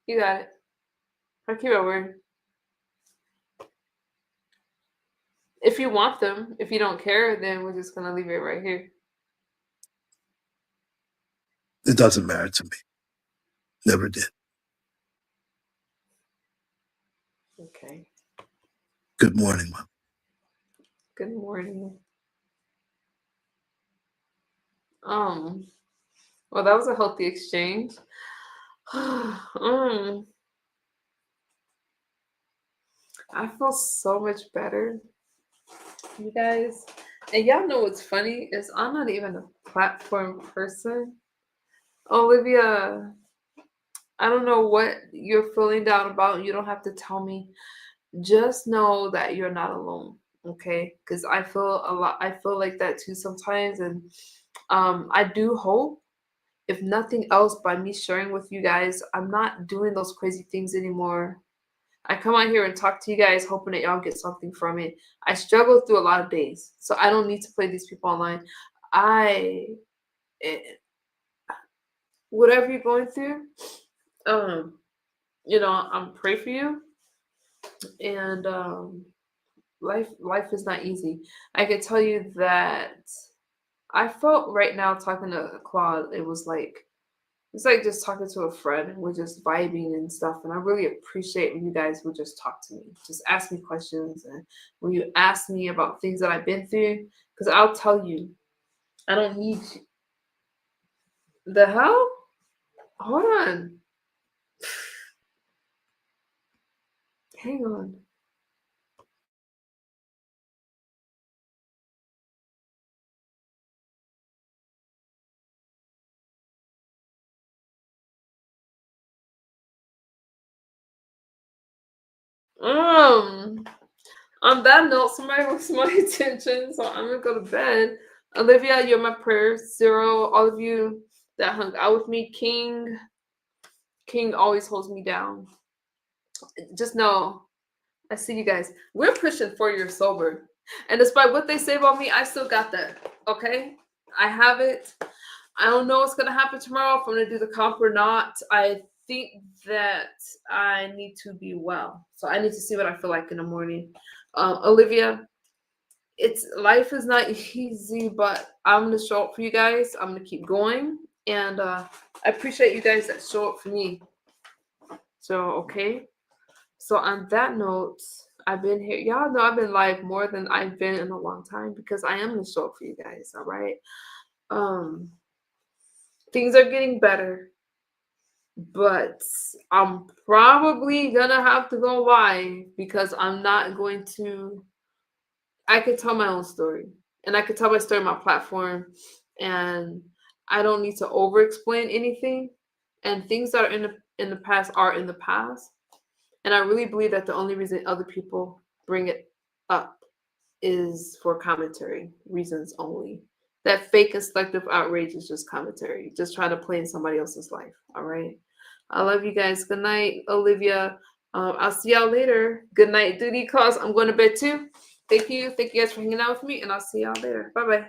You got it. I'll keep my word. If you want them, if you don't care, then we're just gonna leave it right here. It doesn't matter to me. Never did. Okay. Good morning, Mom. Good morning. Well, that was a healthy exchange. I feel so much better, you guys. And y'all know what's funny is I'm not even a platform person. Olivia, I don't know what you're feeling down about. You don't have to tell me. Just know that you're not alone, okay? Because I feel like that too sometimes. And I do hope, if nothing else, by me sharing with you guys, I'm not doing those crazy things anymore. I come out here and talk to you guys hoping that y'all get something from it. I struggle through a lot of days, so I don't need to play these people online. Eh, whatever you're going through, I'm pray for you. And life is not easy. I can tell you that I felt right now talking to Claude, it's like just talking to a friend and we're just vibing and stuff. And I really appreciate when you guys would just talk to me, just ask me questions. And when you ask me about things that I've been through, because I'll tell you, I don't need the hell. Hold on. Hang on. Um, on that note, somebody wants my attention, so I'm gonna go to bed. Olivia, you're my prayers. Zero, all of you that hung out with me. King always holds me down. Just know, I see you guys. We're pushing 4 years sober. And despite what they say about me, I still got that. Okay? I have it. I don't know what's going to happen tomorrow, if I'm going to do the comp or not. I think that I need to be well. So I need to see what I feel like in the morning. Olivia, life is not easy, but I'm going to show up for you guys. I'm going to keep going. And I appreciate you guys that show up for me. So, okay. So on that note, I've been here. Y'all know I've been live more than I've been in a long time because I am gonna show up for you guys. All right. Um, things are getting better, but I'm probably gonna have to go live because I'm not going to. I could tell my own story, and I could tell my story on my platform, and I don't need to over-explain anything. And things that are in the past are in the past. And I really believe that the only reason other people bring it up is for commentary reasons only. That fake and selective outrage is just commentary, just trying to play in somebody else's life. All right. I love you guys. Good night, Olivia. I'll see y'all later. Good night, duty calls. I'm going to bed too. Thank you. Thank you guys for hanging out with me, and I'll see y'all later. Bye bye.